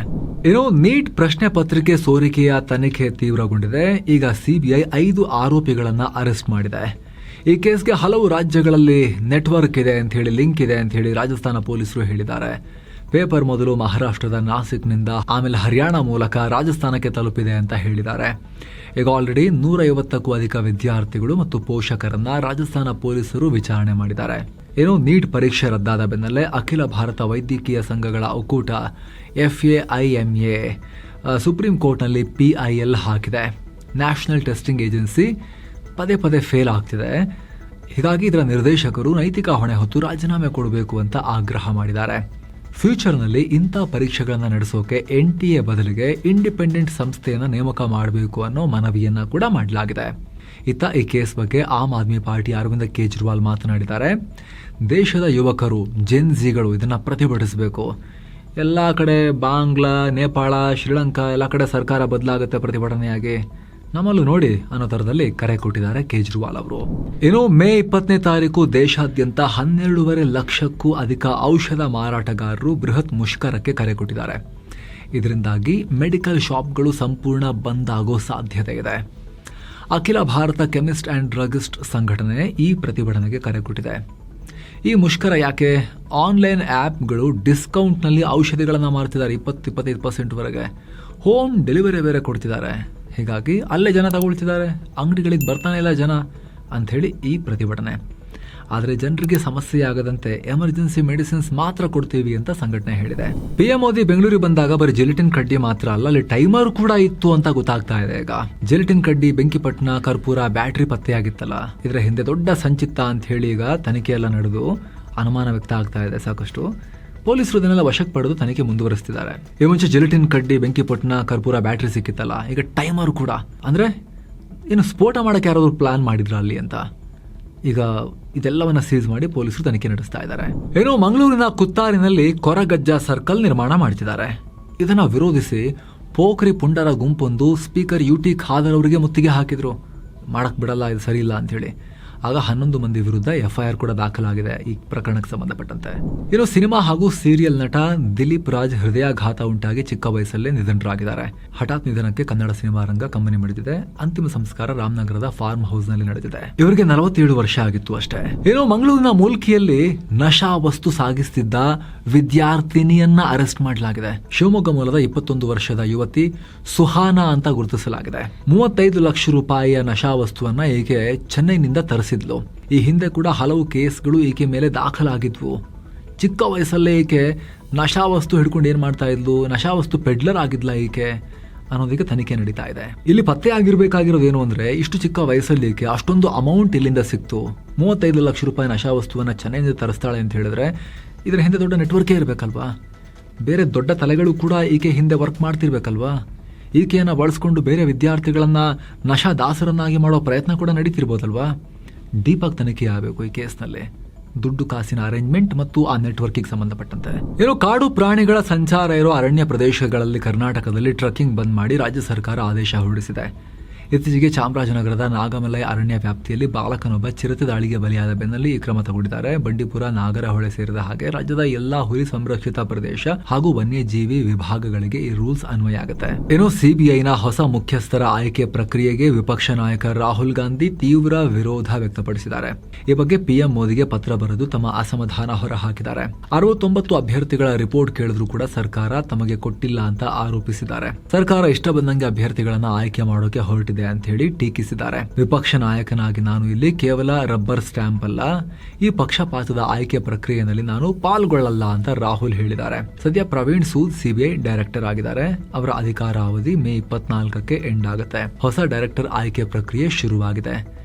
ಏನೋ ನೀಟ್ ಪ್ರಶ್ನೆ ಪತ್ರಿಕೆ ಸೋರಿಕೆಯ ತನಿಖೆ ತೀವ್ರಗೊಂಡಿದೆ. ಈಗ CBI 5 ಆರೋಪಿಗಳನ್ನ ಅರೆಸ್ಟ್ ಮಾಡಿದೆ. ಈ ಕೇಸ್ಗೆ ಹಲವು ರಾಜ್ಯಗಳಲ್ಲಿ ನೆಟ್ವರ್ಕ್ ಇದೆ ಅಂತ ಹೇಳಿ, ಲಿಂಕ್ ಇದೆ ಅಂತ ಹೇಳಿ ರಾಜಸ್ಥಾನ ಪೊಲೀಸರು ಹೇಳಿದ್ದಾರೆ. ಪೇಪರ್ ಮೊದಲು ಮಹಾರಾಷ್ಟ್ರದ ನಾಸಿಕ್ನಿಂದ ಆಮೇಲೆ ಹರಿಯಾಣ ಮೂಲಕ ರಾಜಸ್ಥಾನಕ್ಕೆ ತಲುಪಿದೆ ಅಂತ ಹೇಳಿದ್ದಾರೆ. ಈಗ ಆಲ್ರೆಡಿ 150ಕ್ಕೂ ಅಧಿಕ ವಿದ್ಯಾರ್ಥಿಗಳು ಮತ್ತು ಪೋಷಕರನ್ನ ರಾಜಸ್ಥಾನ ಪೊಲೀಸರು ವಿಚಾರಣೆ ಮಾಡಿದ್ದಾರೆ. ಏನೋ ನೀಟ್ ಪರೀಕ್ಷೆ ರದ್ದಾದ ಬೆನ್ನಲ್ಲೇ ಅಖಿಲ ಭಾರತ ವೈದ್ಯಕೀಯ ಸಂಘಗಳ ಒಕ್ಕೂಟ FAIMA ಸುಪ್ರೀಂ ಕೋರ್ಟ್ನಲ್ಲಿ PIL ಹಾಕಿದೆ. ನ್ಯಾಷನಲ್ ಟೆಸ್ಟಿಂಗ್ ಏಜೆನ್ಸಿ ಪದೇ ಪದೇ ಫೇಲ್ ಆಗ್ತಿದೆ. ಹೀಗಾಗಿ ಇದರ ನಿರ್ದೇಶಕರು ನೈತಿಕ ಹೊಣೆ ಹೊತ್ತು ರಾಜೀನಾಮೆ ಕೊಡಬೇಕು ಅಂತ ಆಗ್ರಹ ಮಾಡಿದ್ದಾರೆ. ಫ್ಯೂಚರ್ನಲ್ಲಿ ಇಂಥ ಪರೀಕ್ಷೆಗಳನ್ನು ನಡೆಸೋಕೆ NTA ಬದಲಿಗೆ ಇಂಡಿಪೆಂಡೆಂಟ್ ಸಂಸ್ಥೆಯನ್ನು ನೇಮಕ ಮಾಡಬೇಕು ಅನ್ನೋ ಮನವಿಯನ್ನ ಕೂಡ ಮಾಡಲಾಗಿದೆ. ಇತ್ತ ಈ ಕೇಸ್ ಬಗ್ಗೆ ಆಮ್ ಆದ್ಮಿ ಪಾರ್ಟಿ ಅರವಿಂದ್ ಕೇಜ್ರಿವಾಲ್ ಮಾತನಾಡಿದ್ದಾರೆ. ದೇಶದ ಯುವಕರು ಜೆನ್ಜಿಗಳು ಇದನ್ನ ಪ್ರತಿಭಟಿಸಬೇಕು. ಎಲ್ಲ ಕಡೆ ಬಾಂಗ್ಲಾ, ನೇಪಾಳ, ಶ್ರೀಲಂಕಾ ಎಲ್ಲ ಕಡೆ ಸರ್ಕಾರ ಬದಲಾಗುತ್ತೆ ಪ್ರತಿಭಟನೆಯಾಗಿ, ನಮ್ಮಲ್ಲೂ ನೋಡಿ ಅನ್ನೋ ತರದಲ್ಲಿ ಕರೆ ಕೊಟ್ಟಿದ್ದಾರೆ ಕೇಜ್ರಿವಾಲ್ ಅವರು. ಇನ್ನು ಮೇ 20ನೇ ತಾರೀಕು ದೇಶಾದ್ಯಂತ 12.5 ಲಕ್ಷಕ್ಕೂ ಅಧಿಕ ಔಷಧ ಮಾರಾಟಗಾರರು ಬೃಹತ್ ಮುಷ್ಕರಕ್ಕೆ ಕರೆ ಕೊಟ್ಟಿದ್ದಾರೆ. ಇದರಿಂದಾಗಿ ಮೆಡಿಕಲ್ ಶಾಪ್ಗಳು ಸಂಪೂರ್ಣ ಬಂದ್ ಆಗೋ ಸಾಧ್ಯತೆ ಇದೆ. ಅಖಿಲ ಭಾರತ ಕೆಮಿಸ್ಟ್ ಅಂಡ್ ಡ್ರಗಿಸ್ಟ್ ಸಂಘಟನೆ ಈ ಪ್ರತಿಭಟನೆಗೆ ಕರೆ ಕೊಟ್ಟಿದೆ. ಈ ಮುಷ್ಕರ ಯಾಕೆ? ಆನ್ಲೈನ್ ಆ್ಯಪ್ಗಳು ಡಿಸ್ಕೌಂಟ್ನಲ್ಲಿ ಔಷಧಿಗಳನ್ನು ಮಾರ್ತಿದ್ದಾರೆ. 20-25% ಹೋಮ್ ಡೆಲಿವರಿ ಬೇರೆ ಕೊಡ್ತಿದ್ದಾರೆ. ಹೀಗಾಗಿ ಅಲ್ಲೇ ಜನ ತಗೊಳ್ತಿದ್ದಾರೆ, ಅಂಗಡಿಗಳಿಗೆ ಬರ್ತಾನೆ ಇಲ್ಲ ಜನ ಅಂಥೇಳಿ ಈ ಪ್ರತಿಭಟನೆ. ಆದರೆ ಜನರಿಗೆ ಸಮಸ್ಯೆ ಆಗದಂತೆ ಎಮರ್ಜೆನ್ಸಿ ಮೆಡಿಸಿನ್ಸ್ ಮಾತ್ರ ಕೊಡ್ತೀವಿ ಅಂತ ಸಂಘಟನೆ ಹೇಳಿದೆ. PM ಮೋದಿ ಬೆಂಗಳೂರಿಗೆ ಬಂದಾಗ ಬರೀ ಜಿಲಿಟಿನ್ ಕಡ್ಡಿ ಮಾತ್ರ ಅಲ್ಲ, ಅಲ್ಲಿ ಟೈಮರ್ ಕೂಡ ಇತ್ತು ಅಂತ ಗೊತ್ತಾಗ್ತಾ ಇದೆ. ಈಗ ಜಿಲಿಟಿನ್ ಕಡ್ಡಿ, ಬೆಂಕಿಪಟ್ಟಣ, ಕರ್ಪೂರ, ಬ್ಯಾಟ್ರಿ ಪತ್ತೆಯಾಗಿತ್ತಲ್ಲ, ಇದರ ಹಿಂದೆ ದೊಡ್ಡ ಸಂಚಿತ್ತ ಅಂತ ಹೇಳಿ ಈಗ ತನಿಖೆ ಎಲ್ಲ ನಡೆದು ಅನುಮಾನ ವ್ಯಕ್ತ ಆಗ್ತಾ ಇದೆ ಸಾಕಷ್ಟು. ಪೊಲೀಸರು ಇದನ್ನೆಲ್ಲ ವಶಕ್ಕೆ ಪಡೆದು ತನಿಖೆ ಮುಂದುವರಿಸ್ತಿದ್ದಾರೆ. ಈ ಮುಂಚೆ ಜಿಲಿಟಿನ್ ಕಡ್ಡಿ, ಬೆಂಕಿಪಟ್ಟಣ, ಕರ್ಪೂರ, ಬ್ಯಾಟ್ರಿ ಸಿಕ್ಕಿತ್ತಲ್ಲ, ಈಗ ಟೈಮರ್ ಕೂಡ. ಅಂದ್ರೆ ಇನ್ನು ಸ್ಫೋಟ ಮಾಡಕ್ಕೆ ಯಾರಾದ್ರೂ ಪ್ಲಾನ್ ಮಾಡಿದ್ರ ಅಲ್ಲಿ ಅಂತ. ಈಗ ಇದೆಲ್ಲವನ್ನ ಸೀಸ್ ಮಾಡಿ ಪೊಲೀಸರು ತನಿಖೆ ನಡೆಸ್ತಾ ಇದ್ದಾರೆ. ಏನೋ ಮಂಗಳೂರಿನ ಕುತ್ತಾರಿನಲ್ಲಿ ಕೊರಗಜ್ಜ ಸರ್ಕಲ್ ನಿರ್ಮಾಣ ಮಾಡ್ತಿದ್ದಾರೆ. ಇದನ್ನ ವಿರೋಧಿಸಿ ಪೋಖ್ರಿ ಪುಂಡರ ಗುಂಪೊಂದು ಸ್ಪೀಕರ್ UT ಖಾದರ್ ಅವರಿಗೆ ಮುತ್ತಿಗೆ ಹಾಕಿದ್ರು. ಮಾಡಕ್ ಬಿಡಲ್ಲ, ಇದು ಸರಿ ಇಲ್ಲ ಅಂತ ಹೇಳಿ. ಆಗ 11 ಮಂದಿ ವಿರುದ್ಧ FIR ಕೂಡ ದಾಖಲಾಗಿದೆ ಈ ಪ್ರಕರಣಕ್ಕೆ ಸಂಬಂಧಪಟ್ಟಂತೆ. ಇನ್ನು ಸಿನಿಮಾ ಹಾಗೂ ಸೀರಿಯಲ್ ನಟ ದಿಲೀಪ್ ರಾಜ್ ಹೃದಯಾಘಾತ ಉಂಟಾಗಿ ಚಿಕ್ಕ ವಯಸ್ಸಲ್ಲೇ ನಿಧನರಾಗಿದ್ದಾರೆ. ಹಠಾತ್ ನಿಧನಕ್ಕೆ ಕನ್ನಡ ಸಿನಿಮಾ ರಂಗ ಕಂಬನಿ ಮಿಡಿದಿದೆ. ಅಂತಿಮ ಸಂಸ್ಕಾರ ರಾಮನಗರದ ಫಾರ್ಮ್ ಹೌಸ್ ನಲ್ಲಿ ನಡೆದಿದೆ. ಇವರಿಗೆ 47 ವರ್ಷ ಆಗಿತ್ತು ಅಷ್ಟೇ. ಇನ್ನು ಮಂಗಳೂರಿನ ಮೂಲ್ಕಿಯಲ್ಲಿ ನಶಾ ವಸ್ತು ಸಾಗಿಸ್ತಿದ್ದ ವಿದ್ಯಾರ್ಥಿನಿಯನ್ನ ಅರೆಸ್ಟ್ ಮಾಡಲಾಗಿದೆ. ಶಿವಮೊಗ್ಗ ಮೂಲದ 21 ವರ್ಷದ ಯುವತಿ ಸುಹಾನಾ ಅಂತ ಗುರುತಿಸಲಾಗಿದೆ. 35 ಲಕ್ಷ ರೂಪಾಯಿಯ ನಶಾ ವಸ್ತುವನ್ನ ಈಕೆ ಚೆನ್ನೈನಿಂದ ತರಿಸಿದ್ಲು. ಈ ಹಿಂದೆ ಕೂಡ ಹಲವು ಕೇಸ್ಗಳು ಈಕೆ ಮೇಲೆ ದಾಖಲಾಗಿದ್ವು. ಚಿಕ್ಕ ವಯಸ್ಸಲ್ಲೇ ಈಕೆ ನಶಾವಸ್ತು ಹಿಡ್ಕೊಂಡು ಏನ್ ಮಾಡ್ತಾ ಇದ್ಲು, ನಶಾವಸ್ತು ಪೆಡ್ಲರ್ ಆಗಿದ್ಲ ಈಕೆ ಅನ್ನೋದಕ್ಕೆ ತನಿಖೆ ನಡೀತಾ ಇದೆ. ಇಲ್ಲಿ ಪತ್ತೆ ಆಗಿರ್ಬೇಕಾಗಿರೋದು ಏನು ಅಂದ್ರೆ, ಇಷ್ಟು ಚಿಕ್ಕ ವಯಸ್ಸಲ್ಲಿ ಈಕೆ ಅಷ್ಟೊಂದು ಅಮೌಂಟ್ ಇಲ್ಲಿಂದ ಸಿಕ್ತು. 35 ಲಕ್ಷ ರೂಪಾಯಿ ನಶಾವಸ್ತುವನ್ನ ಚೆನ್ನೈನಿಂದ ತರಿಸ್ತಾಳೆ ಅಂತ ಹೇಳಿದ್ರೆ ಇದರ ಹಿಂದೆ ದೊಡ್ಡ ನೆಟ್ವರ್ಕೇ ಇರಬೇಕಲ್ವಾ. ಬೇರೆ ದೊಡ್ಡ ತಲೆಗಳು ಕೂಡ ಈಕೆ ಹಿಂದೆ ವರ್ಕ್ ಮಾಡ್ತಿರ್ಬೇಕಲ್ವಾ. ಈಕೆಯನ್ನು ಬಳಸ್ಕೊಂಡು ಬೇರೆ ವಿದ್ಯಾರ್ಥಿಗಳನ್ನ ನಶಾ ದಾಸರನ್ನಾಗಿ ಮಾಡೋ ಪ್ರಯತ್ನ ಕೂಡ ನಡೀತಿರ್ಬೋದಲ್ವಾ. ಡೀಪಾಗಿ ತನಿಖೆ ಆಗಬೇಕು ಈ ಕೇಸ್ನಲ್ಲಿ, ದುಡ್ಡು ಕಾಸಿನ ಅರೇಂಜ್ಮೆಂಟ್ ಮತ್ತು ಆ ನೆಟ್ವರ್ಕಿಗೆ ಸಂಬಂಧಪಟ್ಟಂತೆ. ಕಾಡು ಪ್ರಾಣಿಗಳ ಸಂಚಾರ ಇರೋ ಅರಣ್ಯ ಪ್ರದೇಶಗಳಲ್ಲಿ ಕರ್ನಾಟಕದಲ್ಲಿ ಟ್ರಕ್ಕಿಂಗ್ ಬಂದ್ ಮಾಡಿ ರಾಜ್ಯ ಸರ್ಕಾರ ಆದೇಶ ಹೊರಡಿಸಿದೆ. ಇತ್ತೀಚೆಗೆ ಚಾಮರಾಜನಗರದ ನಾಗಮಲೈ ಅರಣ್ಯ ವ್ಯಾಪ್ತಿಯಲ್ಲಿ ಬಾಲಕನೊಬ್ಬ ಚಿರತೆ ದಾಳಿಗೆ ಬಲಿಯಾದ ಬೆನ್ನಲ್ಲಿ ಈ ಕ್ರಮ ತಗೊಂಡಿದ್ದಾರೆ. ಬಂಡೀಪುರ, ನಾಗರಹೊಳೆ ಸೇರಿದ ಹಾಗೆ ರಾಜ್ಯದ ಎಲ್ಲಾ ಹುಲಿ ಸಂರಕ್ಷಿತ ಪ್ರದೇಶ ಹಾಗೂ ವನ್ಯಜೀವಿ ವಿಭಾಗಗಳಿಗೆ ಈ ರೂಲ್ಸ್ ಅನ್ವಯ ಆಗುತ್ತೆ. ಸಿಬಿಐನ ಹೊಸ ಮುಖ್ಯಸ್ಥರ ಆಯ್ಕೆ ಪ್ರಕ್ರಿಯೆಗೆ ವಿಪಕ್ಷ ನಾಯಕ ರಾಹುಲ್ ಗಾಂಧಿ ತೀವ್ರ ವಿರೋಧ ವ್ಯಕ್ತಪಡಿಸಿದ್ದಾರೆ. ಈ ಬಗ್ಗೆ ಪಿಎಂ ಮೋದಿಗೆ ಪತ್ರ ಬರೆದು ತಮ್ಮ ಅಸಮಾಧಾನ ಹೊರಹಾಕಿದ್ದಾರೆ. 69 ಅಭ್ಯರ್ಥಿಗಳ ರಿಪೋರ್ಟ್ ಕೇಳಿದ್ರು ಕೂಡ ಸರ್ಕಾರ ತಮಗೆ ಕೊಟ್ಟಿಲ್ಲ ಅಂತ ಆರೋಪಿಸಿದ್ದಾರೆ. ಸರ್ಕಾರ ಇಷ್ಟ ಬಂದಂಗೆ ಅಭ್ಯರ್ಥಿಗಳನ್ನ ಆಯ್ಕೆ ಮಾಡೋಕೆ ಹೊರಟಿದೆ ಅಂತ ಹೇಳಿ ಟೀಕಿಸಿದ್ದಾರೆ. ವಿಪಕ್ಷ ನಾಯಕನಾಗಿ ನಾನು ಇಲ್ಲಿ ಕೇವಲ ರಬ್ಬರ್ ಸ್ಟ್ಯಾಂಪ್ ಅಲ್ಲ, ಈ ಪಕ್ಷಪಾತದ ಆಯ್ಕೆ ಪ್ರಕ್ರಿಯೆಯಲ್ಲಿ ನಾನು ಪಾಲ್ಗೊಳ್ಳಲ್ಲ ಅಂತ ರಾಹುಲ್ ಹೇಳಿದ್ದಾರೆ. ಸದ್ಯ ಪ್ರವೀಣ್ ಸೂದ್ ಸಿಬಿಐ ಡೈರೆಕ್ಟರ್ ಆಗಿದ್ದಾರೆ. ಅವರ ಅಧಿಕಾರಾವಧಿ ಮೇ 24ಕ್ಕೆ ಎಂಡ್ ಆಗುತ್ತೆ. ಹೊಸ ಡೈರೆಕ್ಟರ್ ಆಯ್ಕೆ ಪ್ರಕ್ರಿಯೆ ಶುರುವಾಗಿದೆ.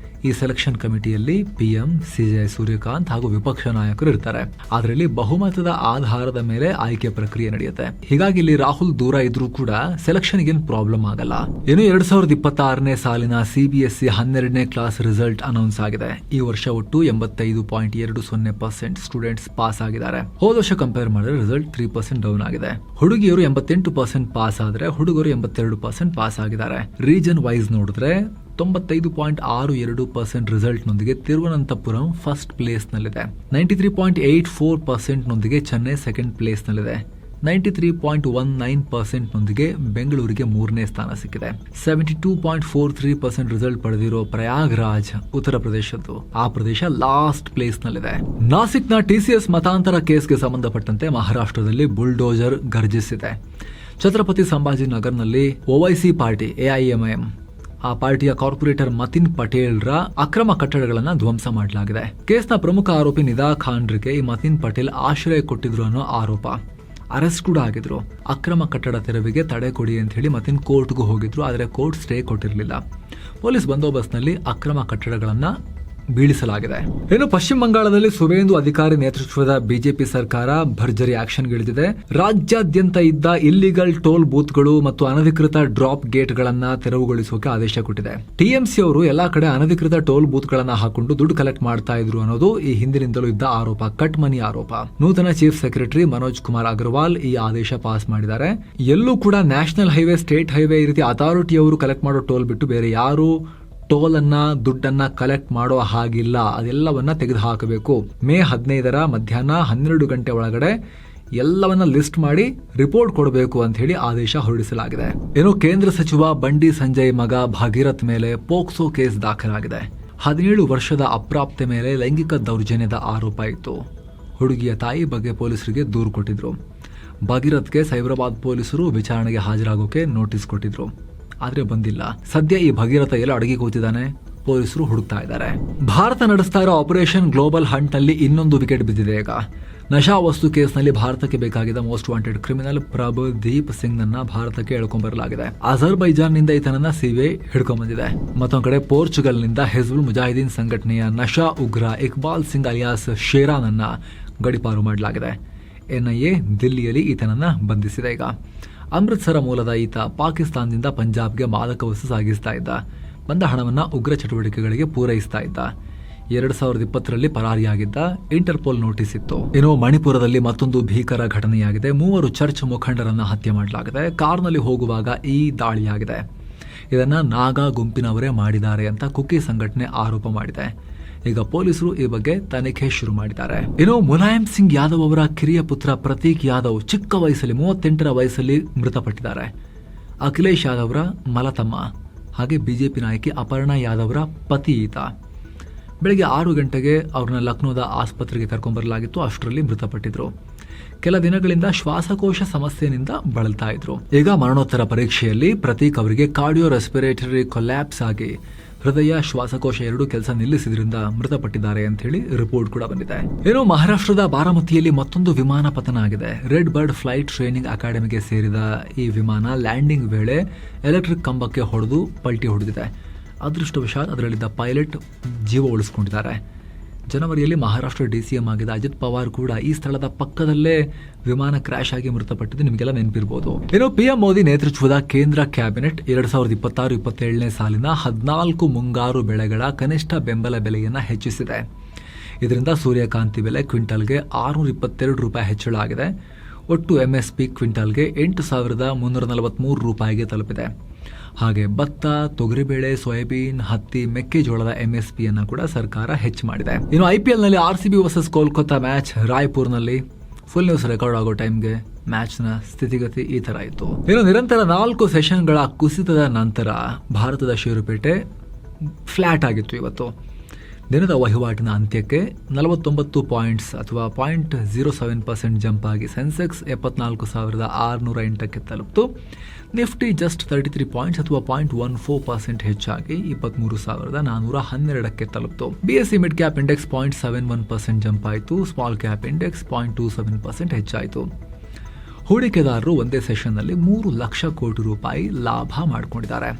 ಈ ಸೆಲೆಕ್ಷನ್ ಕಮಿಟಿಯಲ್ಲಿ ಪಿಎಂ, ಸಿಜೆ ಸೂರ್ಯಕಾಂತ್ ಹಾಗೂ ವಿಪಕ್ಷ ನಾಯಕರು ಇರ್ತಾರೆ. ಅದರಲ್ಲಿ ಬಹುಮತದ ಆಧಾರದ ಮೇಲೆ ಆಯ್ಕೆ ಪ್ರಕ್ರಿಯೆ ನಡೆಯುತ್ತೆ. ಹೀಗಾಗಿ ಇಲ್ಲಿ ರಾಹುಲ್ ದೂರ ಇದ್ರೂ ಕೂಡ ಸೆಲೆಕ್ಷನ್ ಏನ್ ಪ್ರಾಬ್ಲಮ್ ಆಗಲ್ಲ. 2026ನೇ ಸಾಲಿನ ಸಿಬಿಎಸ್ಇ 12ನೇ ಕ್ಲಾಸ್ ರಿಸಲ್ಟ್ ಅನೌನ್ಸ್ ಆಗಿದೆ. ಈ ವರ್ಷ ಒಟ್ಟು 85.20% ಸ್ಟೂಡೆಂಟ್ಸ್ ಪಾಸ್ ಆಗಿದ್ದಾರೆ. ಹೋದ ವರ್ಷ ಕಂಪೇರ್ ಮಾಡಿದ್ರೆ ರಿಸಲ್ಟ್ 3% ಡೌನ್ ಆಗಿದೆ. ಹುಡುಗಿಯರು 88% ಪಾಸ್ ಆದ್ರೆ ಹುಡುಗರು 82% ಪಾಸ್ ಆಗಿದ್ದಾರೆ. ರೀಜನ್ ವೈಸ್ ನೋಡಿದ್ರೆ 95.62% ರಿಸಲ್ಟ್ ನೊಂದಿಗೆ ತಿರುವನಂತಪುರಂ ಫಸ್ಟ್ ಪ್ಲೇಸ್ ನಲ್ಲಿದೆ. 93.84% ನೊಂದಿಗೆ ಚೆನ್ನೈ ಸೆಕೆಂಡ್ ಪ್ಲೇಸ್ ನಲ್ಲಿದೆ. 93.19% ನೊಂದಿಗೆ ಬೆಂಗಳೂರಿಗೆ 3ನೇ ಸ್ಥಾನ ಸಿಕ್ಕಿದೆ. 72.43% ರಿಸಲ್ಟ್ ಪಡೆದಿರೋ ಪ್ರಯಾಗ್ರಾಜ್ ಉತ್ತರ ಪ್ರದೇಶದ್ದು, ಆ ಪ್ರದೇಶ ಲಾಸ್ಟ್ ಪ್ಲೇಸ್ ನಲ್ಲಿದೆ. ನಾಸಿಕ್ನ ಟಿಸಿಎಸ್ ಮತಾಂತರ ಕೇಸ್ಗೆ ಸಂಬಂಧಪಟ್ಟಂತೆ ಮಹಾರಾಷ್ಟ್ರದಲ್ಲಿ ಬುಲ್ಡೋಜರ್ ಗರ್ಜಿಸಿದೆ. ಛತ್ರಪತಿ ಸಂಭಾಜಿ ನಗರ್ನಲ್ಲಿ ಓವೈಸಿ ಪಾರ್ಟಿ ಎಐಎಂಐಎಂ ಆ ಪಾರ್ಟಿಯ ಕಾರ್ಪೊರೇಟರ್ ಮತಿನ್ ಪಟೇಲ್ರ ಅಕ್ರಮ ಕಟ್ಟಡಗಳನ್ನು ಧ್ವಂಸ ಮಾಡಲಾಗಿದೆ. ಕೇಸ್ನ ಪ್ರಮುಖ ಆರೋಪಿ ನಿದಾ ಖಾನ್ರಿಗೆ ಈ ಮತಿನ್ ಪಟೇಲ್ ಆಶ್ರಯ ಕೊಟ್ಟಿದ್ರು ಅನ್ನೋ ಆರೋಪ. ಅರೆಸ್ಟ್ ಕೂಡ ಆಗಿದ್ರು. ಅಕ್ರಮ ಕಟ್ಟಡ ತೆರವಿಗೆ ತಡೆ ಕೊಡಿ ಅಂತ ಹೇಳಿ ಮತಿನ್ ಕೋರ್ಟ್ಗೂ ಹೋಗಿದ್ರು. ಆದರೆ ಕೋರ್ಟ್ ಸ್ಟೇ ಕೊಟ್ಟಿರಲಿಲ್ಲ. ಪೊಲೀಸ್ ಬಂದೋಬಸ್ತ್ನಲ್ಲಿ ಅಕ್ರಮ ಕಟ್ಟಡಗಳನ್ನ ಬೀಳಿಸಲಾಗಿದೆ. ಪಶ್ಚಿಮ ಬಂಗಾಳದಲ್ಲಿ ಸುವೇಂದು ಅಧಿಕಾರಿ ನೇತೃತ್ವದ ಬಿಜೆಪಿ ಸರ್ಕಾರ ಭರ್ಜರಿ ಆಕ್ಷನ್ಗಿಳಿದಿದೆ. ರಾಜ್ಯಾದ್ಯಂತ ಇದ್ದ ಇಲ್ಲಿಗಲ್ ಟೋಲ್ ಬೂತ್ಗಳು ಮತ್ತು ಅನಧಿಕೃತ ಡ್ರಾಪ್ ಗೇಟ್ಗಳನ್ನ ತೆರವುಗೊಳಿಸೋಕೆ ಆದೇಶ ಕೊಟ್ಟಿದೆ. ಟಿಎಂಸಿ ಅವರು ಎಲ್ಲಾ ಕಡೆ ಅನಧಿಕೃತ ಟೋಲ್ ಬೂತ್ಗಳನ್ನ ಹಾಕೊಂಡು ದುಡ್ಡು ಕಲೆಕ್ಟ್ ಮಾಡ್ತಾ ಇದ್ರು ಅನ್ನೋದು ಈ ಹಿಂದಿನಿಂದಲೂ ಇದ್ದ ಆರೋಪ, ಕಟ್ ಮನಿ ಆರೋಪ. ನೂತನ ಚೀಫ್ ಸೆಕ್ರೆಟರಿ ಮನೋಜ್ ಕುಮಾರ್ ಅಗರ್ವಾಲ್ ಈ ಆದೇಶ ಪಾಸ್ ಮಾಡಿದ್ದಾರೆ. ಎಲ್ಲೂ ಕೂಡ ನ್ಯಾಷನಲ್ ಹೈವೇ, ಸ್ಟೇಟ್ ಹೈವೇ ಈ ರೀತಿ ಅಥಾರಿಟಿಯವರು ಕಲೆಕ್ಟ್ ಮಾಡೋ ಟೋಲ್ ಬಿಟ್ಟು ಬೇರೆ ಯಾರು ಟೋಲ್ ಅನ್ನ ದುಡ್ಡನ್ನ ಕಲೆಕ್ಟ್ ಮಾಡೋ ಹಾಗಿಲ್ಲ. ಅದೆಲ್ಲವನ್ನ ತೆಗೆದು ಹಾಕಬೇಕು. ಮೇ 15ರ ಮಧ್ಯಾಹ್ನ 12 ಗಂಟೆ ಒಳಗಡೆ ಎಲ್ಲವನ್ನ ಲಿಸ್ಟ್ ಮಾಡಿ ರಿಪೋರ್ಟ್ ಕೊಡಬೇಕು ಅಂತ ಹೇಳಿ ಆದೇಶ ಹೊರಡಿಸಲಾಗಿದೆ. ಕೇಂದ್ರ ಸಚಿವ ಬಂಡಿ ಸಂಜಯ್ ಮಗ ಭಾಗೀರಥ್ ಮೇಲೆ ಪೋಕ್ಸೋ ಕೇಸ್ ದಾಖಲಾಗಿದೆ. 17 ವರ್ಷದ ಅಪ್ರಾಪ್ತೆ ಮೇಲೆ ಲೈಂಗಿಕ ದೌರ್ಜನ್ಯದ ಆರೋಪ ಇತ್ತು. ಹುಡುಗಿಯ ತಾಯಿ ಬಗ್ಗೆ ಪೊಲೀಸರಿಗೆ ದೂರು ಕೊಟ್ಟಿದ್ರು. ಭಾಗೀರಥ್ಗೆ ಸೈಬರಾಬಾದ್ ಪೊಲೀಸರು ವಿಚಾರಣೆಗೆ ಹಾಜರಾಗೋಕೆ ನೋಟಿಸ್ ಕೊಟ್ಟಿದ್ರು. ಆದ್ರೆ ಬಂದಿಲ್ಲ. ಸದ್ಯ ಈ ಭಗೀರಥ ಎಲ್ಲ ಅಡಗಿ ಕೂತಿದ್ದಾನೆ. ಪೊಲೀಸರು ಹುಡುಕ್ತಾ ಇದ್ದಾರೆ. ಭಾರತ ನಡೆಸ್ತಾ ಇರೋ ಆಪರೇಷನ್ ಗ್ಲೋಬಲ್ ಹಂಟ್ ನಲ್ಲಿ ಇನ್ನೊಂದು ವಿಕೆಟ್ ಬಿದ್ದಿದೆ. ಈಗ ನಶಾ ವಸ್ತು ಕೇಸ್ನಲ್ಲಿ ಭಾರತಕ್ಕೆ ಬೇಕಾಗಿದ್ದ ಮೋಸ್ಟ್ ವಾಂಟೆಡ್ ಕ್ರಿಮಿನಲ್ ಪ್ರಭುದೀಪ್ ಸಿಂಗ್ ನನ್ನ ಭಾರತಕ್ಕೆ ಎಳ್ಕೊಂಡ್ಬರಲಾಗಿದೆ. ಅಜರ್ಬೈಜಾನ್ ನಿಂದ ಈತನನ್ನ ಸಿಬಿಐ ಹಿಡ್ಕೊಂಡ್ಬಂದಿದೆ. ಮತ್ತೊಂದು ಕಡೆ ಪೋರ್ಚುಗಲ್ ನಿಂದ ಹಿಜ್ಬುಲ್ ಮುಜಾಹಿದೀನ್ ಸಂಘಟನೆಯ ನಶಾ ಉಗ್ರ ಇಕ್ಬಾಲ್ ಸಿಂಗ್ ಅಲಿಯಾಸ್ ಶೇರಾನನ್ನ ಗಡಿಪಾರು ಮಾಡಲಾಗಿದೆ. ಎನ್ಐಎ ದಿಲ್ಲಿಯಲ್ಲಿ ಈತನನ್ನ ಬಂಧಿಸಿದೆ. ಈಗ ಅಮೃತ್ಸರ ಮೂಲದ ಈತ ಪಾಕಿಸ್ತಾನದಿಂದ ಪಂಜಾಬ್ಗೆ ಮಾದಕ ವಸ್ತು ಸಾಗಿಸ್ತಾ ಇದ್ದ. ಬಂದ ಹಣವನ್ನ ಉಗ್ರ ಚಟುವಟಿಕೆಗಳಿಗೆ ಪೂರೈಸ್ತಾ ಇದ್ದ. 2020ರಲ್ಲಿ ಪರಾರಿಯಾಗಿದ್ದ. ಇಂಟರ್ಪೋಲ್ ನೋಟಿಸ್ ಇತ್ತು. ಮಣಿಪುರದಲ್ಲಿ ಮತ್ತೊಂದು ಭೀಕರ ಘಟನೆಯಾಗಿದೆ. 3 ಚರ್ಚ್ ಮುಖಂಡರನ್ನ ಹತ್ಯೆ ಮಾಡಲಾಗಿದೆ. ಕಾರ್ನಲ್ಲಿ ಹೋಗುವಾಗ ಈ ದಾಳಿಯಾಗಿದೆ. ಇದನ್ನ ನಾಗಾ ಗುಂಪಿನವರೇ ಮಾಡಿದ್ದಾರೆ ಅಂತ ಕುಕಿ ಸಂಘಟನೆ ಆರೋಪ ಮಾಡಿದೆ. ಈಗ ಪೊಲೀಸರು ಈ ಬಗ್ಗೆ ತನಿಖೆ ಶುರು ಮಾಡಿದ್ದಾರೆ. ಮುಲಾಯಂ ಸಿಂಗ್ ಯಾದವ್ ಅವರ ಕಿರಿಯ ಪುತ್ರ ಪ್ರತೀಕ್ ಯಾದವ್ ಚಿಕ್ಕ ವಯಸ್ಸಲ್ಲಿ 38ರ ವಯಸ್ಸಲ್ಲಿ ಮೃತಪಟ್ಟಿದ್ದಾರೆ. ಅಖಿಲೇಶ್ ಯಾದವ್ರ ಮಲತಮ್ಮ ಹಾಗೆ ಬಿಜೆಪಿ ನಾಯಕಿ ಅಪರ್ಣಾ ಯಾದವ್ರ ಪತಿ ಈತ. ಬೆಳಗ್ಗೆ 6 ಗಂಟೆಗೆ ಅವ್ರನ್ನ ಲಕ್ನೋದ ಆಸ್ಪತ್ರೆಗೆ ಕರ್ಕೊಂಡ್ಬರಲಾಗಿತ್ತು. ಅಷ್ಟರಲ್ಲಿ ಮೃತಪಟ್ಟಿದ್ರು. ಕೆಲ ದಿನಗಳಿಂದ ಶ್ವಾಸಕೋಶ ಸಮಸ್ಯೆನಿಂದ ಬಳಲ್ತಾ ಇದ್ರು. ಈಗ ಮರಣೋತ್ತರ ಪರೀಕ್ಷೆಯಲ್ಲಿ ಪ್ರತೀಕ್ ಅವರಿಗೆ ಕಾರ್ಡಿಯೋ ರೆಸ್ಪಿರೇಟರಿ ಕೊಲ್ಯಾಪ್ಸ್ ಆಗಿ ಹೃದಯ, ಶ್ವಾಸಕೋಶ ಎರಡೂ ಕೆಲಸ ನಿಲ್ಲಿಸಿದ್ರಿಂದ ಮೃತಪಟ್ಟಿದ್ದಾರೆ ಅಂತ ಹೇಳಿ ರಿಪೋರ್ಟ್ ಕೂಡ ಬಂದಿದೆ. ಮಹಾರಾಷ್ಟ್ರದ ಬಾರಾಮತಿಯಲ್ಲಿ ಮತ್ತೊಂದು ವಿಮಾನ ಪತನ ಆಗಿದೆ. ರೆಡ್ ಬರ್ಡ್ ಫ್ಲೈಟ್ ಟ್ರೈನಿಂಗ್ ಅಕಾಡೆಮಿಗೆ ಸೇರಿದ ಈ ವಿಮಾನ ಲ್ಯಾಂಡಿಂಗ್ ವೇಳೆ ಎಲೆಕ್ಟ್ರಿಕ್ ಕಂಬಕ್ಕೆ ಹೊಡೆದು ಪಲ್ಟಿ ಹೊಡೆದಿದೆ. ಅದೃಷ್ಟವಶಾತ್ ಅದರಲ್ಲಿದ್ದ ಪೈಲಟ್ ಜೀವ ಉಳಿಸ್ಕೊಂಡಿದ್ದಾರೆ. ಜನವರಿಯಲ್ಲಿ ಮಹಾರಾಷ್ಟ್ರ DCM ಆಗಿದ್ದ ಅಜಿತ್ ಪವಾರ್ ಕೂಡ ಈ ಸ್ಥಳದ ಪಕ್ಕದಲ್ಲೇ ವಿಮಾನ ಕ್ರ್ಯಾಶ್ ಆಗಿ ಮೃತಪಟ್ಟಿದ್ದು ನಿಮಗೆಲ್ಲ ನೆನಪಿರ್ಬೋದು. ಇನ್ನು PM ಮೋದಿ ನೇತೃತ್ವದ ಕೇಂದ್ರ ಕ್ಯಾಬಿನೆಟ್ 2026-27ನೇ ಸಾಲಿನ 14 ಮುಂಗಾರು ಬೆಳೆಗಳ ಕನಿಷ್ಠ ಬೆಂಬಲ ಬೆಲೆಯನ್ನು ಹೆಚ್ಚಿಸಿದೆ. ಇದರಿಂದ ಸೂರ್ಯಕಾಂತಿ ಬೆಲೆ ಕ್ವಿಂಟಲ್ಗೆ 622 ರೂಪಾಯಿ ಹೆಚ್ಚಳ ಆಗಿದೆ. ಒಟ್ಟು MSP ಕ್ವಿಂಟಲ್ಗೆ 8,343 ರೂಪಾಯಿಗೆ ತಲುಪಿದೆ. ಹಾಗೆ ಭತ್ತ, ತೊಗರಿಬೇಳೆ, ಸೋಯಾಬೀನ್, ಹತ್ತಿ, ಮೆಕ್ಕೆಜೋಳದ MSPಯನ್ನು ಕೂಡ ಸರ್ಕಾರ ಹೆಚ್ಚು ಮಾಡಿದೆ. ಇನ್ನು IPL ನಲ್ಲಿ RCB ವರ್ಸಸ್ ಕೋಲ್ಕತ್ತಾ ಮ್ಯಾಚ್ ರಾಯ್ಪುರ್ನಲ್ಲಿ ಫುಲ್ ನ್ಯೂಸ್ ರೆಕಾರ್ಡ್ ಆಗೋ ಟೈಮ್ಗೆ ಮ್ಯಾಚ್ನ ಸ್ಥಿತಿಗತಿ ಈ ತರ ಇತ್ತು. ಇನ್ನು ನಿರಂತರ 4 ಸೆಷನ್ಗಳ ಕುಸಿತದ ನಂತರ ಭಾರತದ ಷೇರುಪೇಟೆ ಫ್ಲಾಟ್ ಆಗಿತ್ತು. ಇವತ್ತು ದಿನದ ವಹಿವಾಟಿನ ಅಂತ್ಯಕ್ಕೆ 49 ಪಾಯಿಂಟ್ಸ್ ಅಥವಾ 0.07% ಜಂಪ್ ಆಗಿ ಸೆನ್ಸೆಕ್ಸ್ 74,608ಕ್ಕೆ ತಲುಪಿತು. ನಿಫ್ಟಿ ಜಸ್ಟ್ 33 ಪಾಯಿಂಟ್ಸ್ ಅಥವಾ 0.14% ಹೆಚ್ಚಾಗಿ 23,412ಕ್ಕೆ ತಲುಪಿತು. BSE mid cap index 0.71% jump ಆಯಿತು. ಸ್ಮಾಲ್ ಕ್ಯಾಪ್ ಇಂಡೆಕ್ಸ್ 0.27% ಹೆಚ್ಚಾಯಿತು. ಹೂಡಿಕೆದಾರರು ಒಂದೇ ಸೆಷನ್ನಲ್ಲಿ 3 ಲಕ್ಷ ಕೋಟಿ ರೂಪಾಯಿ ಲಾಭ ಮಾಡಿಕೊಂಡಿದ್ದಾರೆ.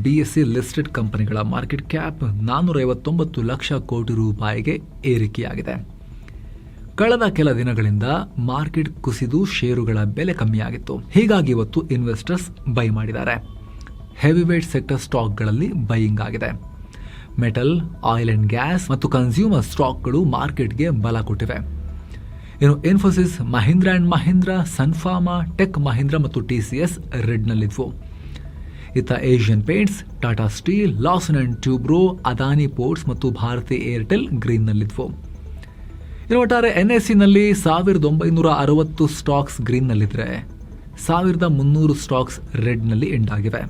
BSE ಲಿಸ್ಟೆಡ್ ಕಂಪನಿಗಳ ಮಾರ್ಕೆಟ್ ಕ್ಯಾಪ್ 459 ಲಕ್ಷ ಕೋಟಿ ರೂಪಾಯಿಗೆ ಏರಿಕೆಯಾಗಿದೆ. ಕಳೆದ ಕೆಲ ದಿನಗಳಿಂದ ಮಾರ್ಕೆಟ್ ಕುಸಿದು ಷೇರುಗಳ ಬೆಲೆ ಕಮ್ಮಿಯಾಗಿತ್ತು. ಹೀಗಾಗಿ ಇವತ್ತು ಇನ್ವೆಸ್ಟರ್ಸ್ ಬೈ ಮಾಡಿದ್ದಾರೆ. ಹೆವಿವೇಟ್ ಸೆಕ್ಟರ್ ಸ್ಟಾಕ್ಗಳಲ್ಲಿ ಬೈಯಿಂಗ್ ಆಗಿದೆ. ಮೆಟಲ್, ಆಯಿಲ್ ಅಂಡ್ ಗ್ಯಾಸ್ ಮತ್ತು ಕನ್ಸ್ಯೂಮರ್ ಸ್ಟಾಕ್ಗಳು ಮಾರ್ಕೆಟ್ಗೆ ಬಲ ಕೊಟ್ಟಿವೆ. ಇನ್ನು ಇನ್ಫೋಸಿಸ್, ಮಹೀಂದ್ರ ಅಂಡ್ ಮಹೀಂದ್ರ, ಸನ್ಫಾರ್ಮಾ, ಟೆಕ್ ಮಹೀಂದ್ರ ಮತ್ತು TCS ರೆಡ್ನಲ್ಲಿದ್ವು. ಇತ್ತ Asian Paints, Tata steel, Larsen and Toubro, Adani ports ಮತ್ತು ಭಾರತಿ ಏರ್ಟೆಲ್ ಗ್ರೀನ್ನಲ್ಲಿದ್ವು. ಇನ್ನು ಒಟ್ಟಾರೆ NSEನಲ್ಲಿ 1960 ಸ್ಟಾಕ್ಸ್ ಗ್ರೀನ್ನಲ್ಲಿದ್ದರೆ 1300 ಸ್ಟಾಕ್ಸ್ ರೆಡ್ನಲ್ಲಿ ಎಂಡ್ ಆಗಿವೆ.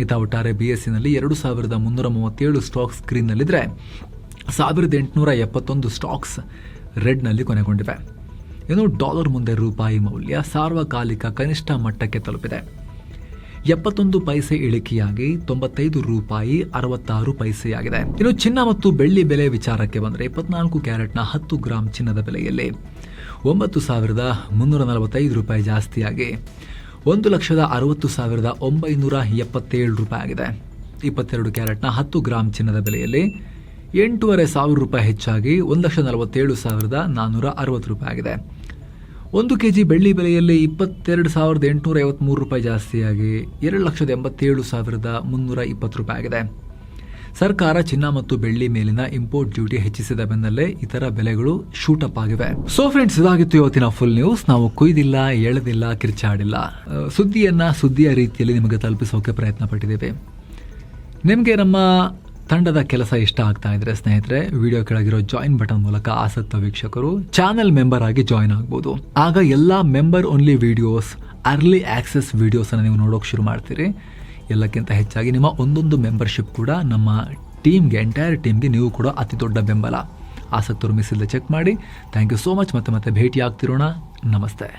ಇತ್ತ ಒಟ್ಟಾರೆ BSEನಲ್ಲಿ 2337 ಸ್ಟಾಕ್ಸ್ ಗ್ರೀನ್ನಲ್ಲಿದ್ದರೆ 1871 ಸ್ಟಾಕ್ಸ್ ರೆಡ್ನಲ್ಲಿ ಕೊನೆಗೊಂಡಿವೆ. ಇನ್ನು ಡಾಲರ್ ಮುಂದೆ ರೂಪಾಯಿ ಮೌಲ್ಯ ಸಾರ್ವಕಾಲಿಕ ಕನಿಷ್ಠ ಮಟ್ಟಕ್ಕೆ ತಲುಪಿದೆ. 71 ಪೈಸೆ ಇಳಿಕೆಯಾಗಿ 95 ರೂಪಾಯಿ 66 ಪೈಸೆಯಾಗಿದೆ. ಇನ್ನು ಚಿನ್ನ ಮತ್ತು ಬೆಳ್ಳಿ ಬೆಲೆ ವಿಚಾರಕ್ಕೆ ಬಂದರೆ 24 ಕ್ಯಾರೆಟ್ನ 10 ಗ್ರಾಂ ಚಿನ್ನದ ಬೆಲೆಯಲ್ಲಿ 9,345 ರೂಪಾಯಿ ಜಾಸ್ತಿಯಾಗಿ 1,60,977 ರೂಪಾಯಿ ಆಗಿದೆ. 22 ಕ್ಯಾರೆಟ್ನ 10 ಗ್ರಾಂ ಚಿನ್ನದ ಬೆಲೆಯಲ್ಲಿ 8,500 ರೂಪಾಯಿ ಹೆಚ್ಚಾಗಿ 1,47,460 ರೂಪಾಯಿ ಆಗಿದೆ. 1 ಕೆಜಿ ಬೆಳ್ಳಿ ಬೆಲೆಯಲ್ಲಿ 22,853 ರೂಪಾಯಿ ಜಾಸ್ತಿಯಾಗಿ 2,87,320 ರೂಪಾಯಿ ಆಗಿದೆ. ಸರ್ಕಾರ ಚಿನ್ನ ಮತ್ತು ಬೆಳ್ಳಿ ಮೇಲಿನ ಇಂಪೋರ್ಟ್ ಡ್ಯೂಟಿ ಹೆಚ್ಚಿಸಿದ ಬೆನ್ನಲ್ಲೇ ಇತರ ಬೆಲೆಗಳು ಶೂಟಪ್ ಆಗಿವೆ. ಸೊ ಫ್ರೆಂಡ್ಸ್, ಇದಾಗಿತ್ತು ಇವತ್ತಿನ ಫುಲ್ ನ್ಯೂಸ್. ನಾವು ಕೊಯ್ದಿಲ್ಲ, ಎಳೆದಿಲ್ಲ, ಕಿರ್ಚಾಡಿಲ್ಲ. ಸುದ್ದಿಯ ರೀತಿಯಲ್ಲಿ ನಿಮಗೆ ತಲುಪಿಸೋಕೆ ಪ್ರಯತ್ನ ಪಟ್ಟಿದ್ದೇವೆ. ನಿಮಗೆ ನಮ್ಮ ತಂಡದ ಕೆಲಸ ಇಷ್ಟ ಆಗ್ತಾ ಇದ್ರೆ ಸ್ನೇಹಿತರೆ, ವಿಡಿಯೋ ಕೆಳಗಿರೋ ಜಾಯಿನ್ ಬಟನ್ ಮೂಲಕ ಆಸಕ್ತ ವೀಕ್ಷಕರು ಚಾನೆಲ್ ಮೆಂಬರ್ ಆಗಿ ಜಾಯಿನ್ ಆಗ್ಬೋದು. ಆಗ ಎಲ್ಲ member only videos, early access ವಿಡಿಯೋಸನ್ನು ನೀವು ನೋಡೋಕೆ ಶುರು ಮಾಡ್ತೀರಿ. ಎಲ್ಲಕ್ಕಿಂತ ಹೆಚ್ಚಾಗಿ ನಿಮ್ಮ ಒಂದೊಂದು ಮೆಂಬರ್ಶಿಪ್ ಕೂಡ ನಮ್ಮ ಟೀಮ್ಗೆ, ಎಂಟೈರ್ ಟೀಮ್ಗೆ ನೀವು ಕೂಡ ಅತಿ ದೊಡ್ಡ ಬೆಂಬಲ. ಆಸಕ್ತರು ಮಿಸ್ ಇಲ್ಲದೆ ಚೆಕ್ ಮಾಡಿ. Thank you so much. ಮತ್ತೆ ಭೇಟಿ ಆಗ್ತಿರೋಣ. ನಮಸ್ತೆ.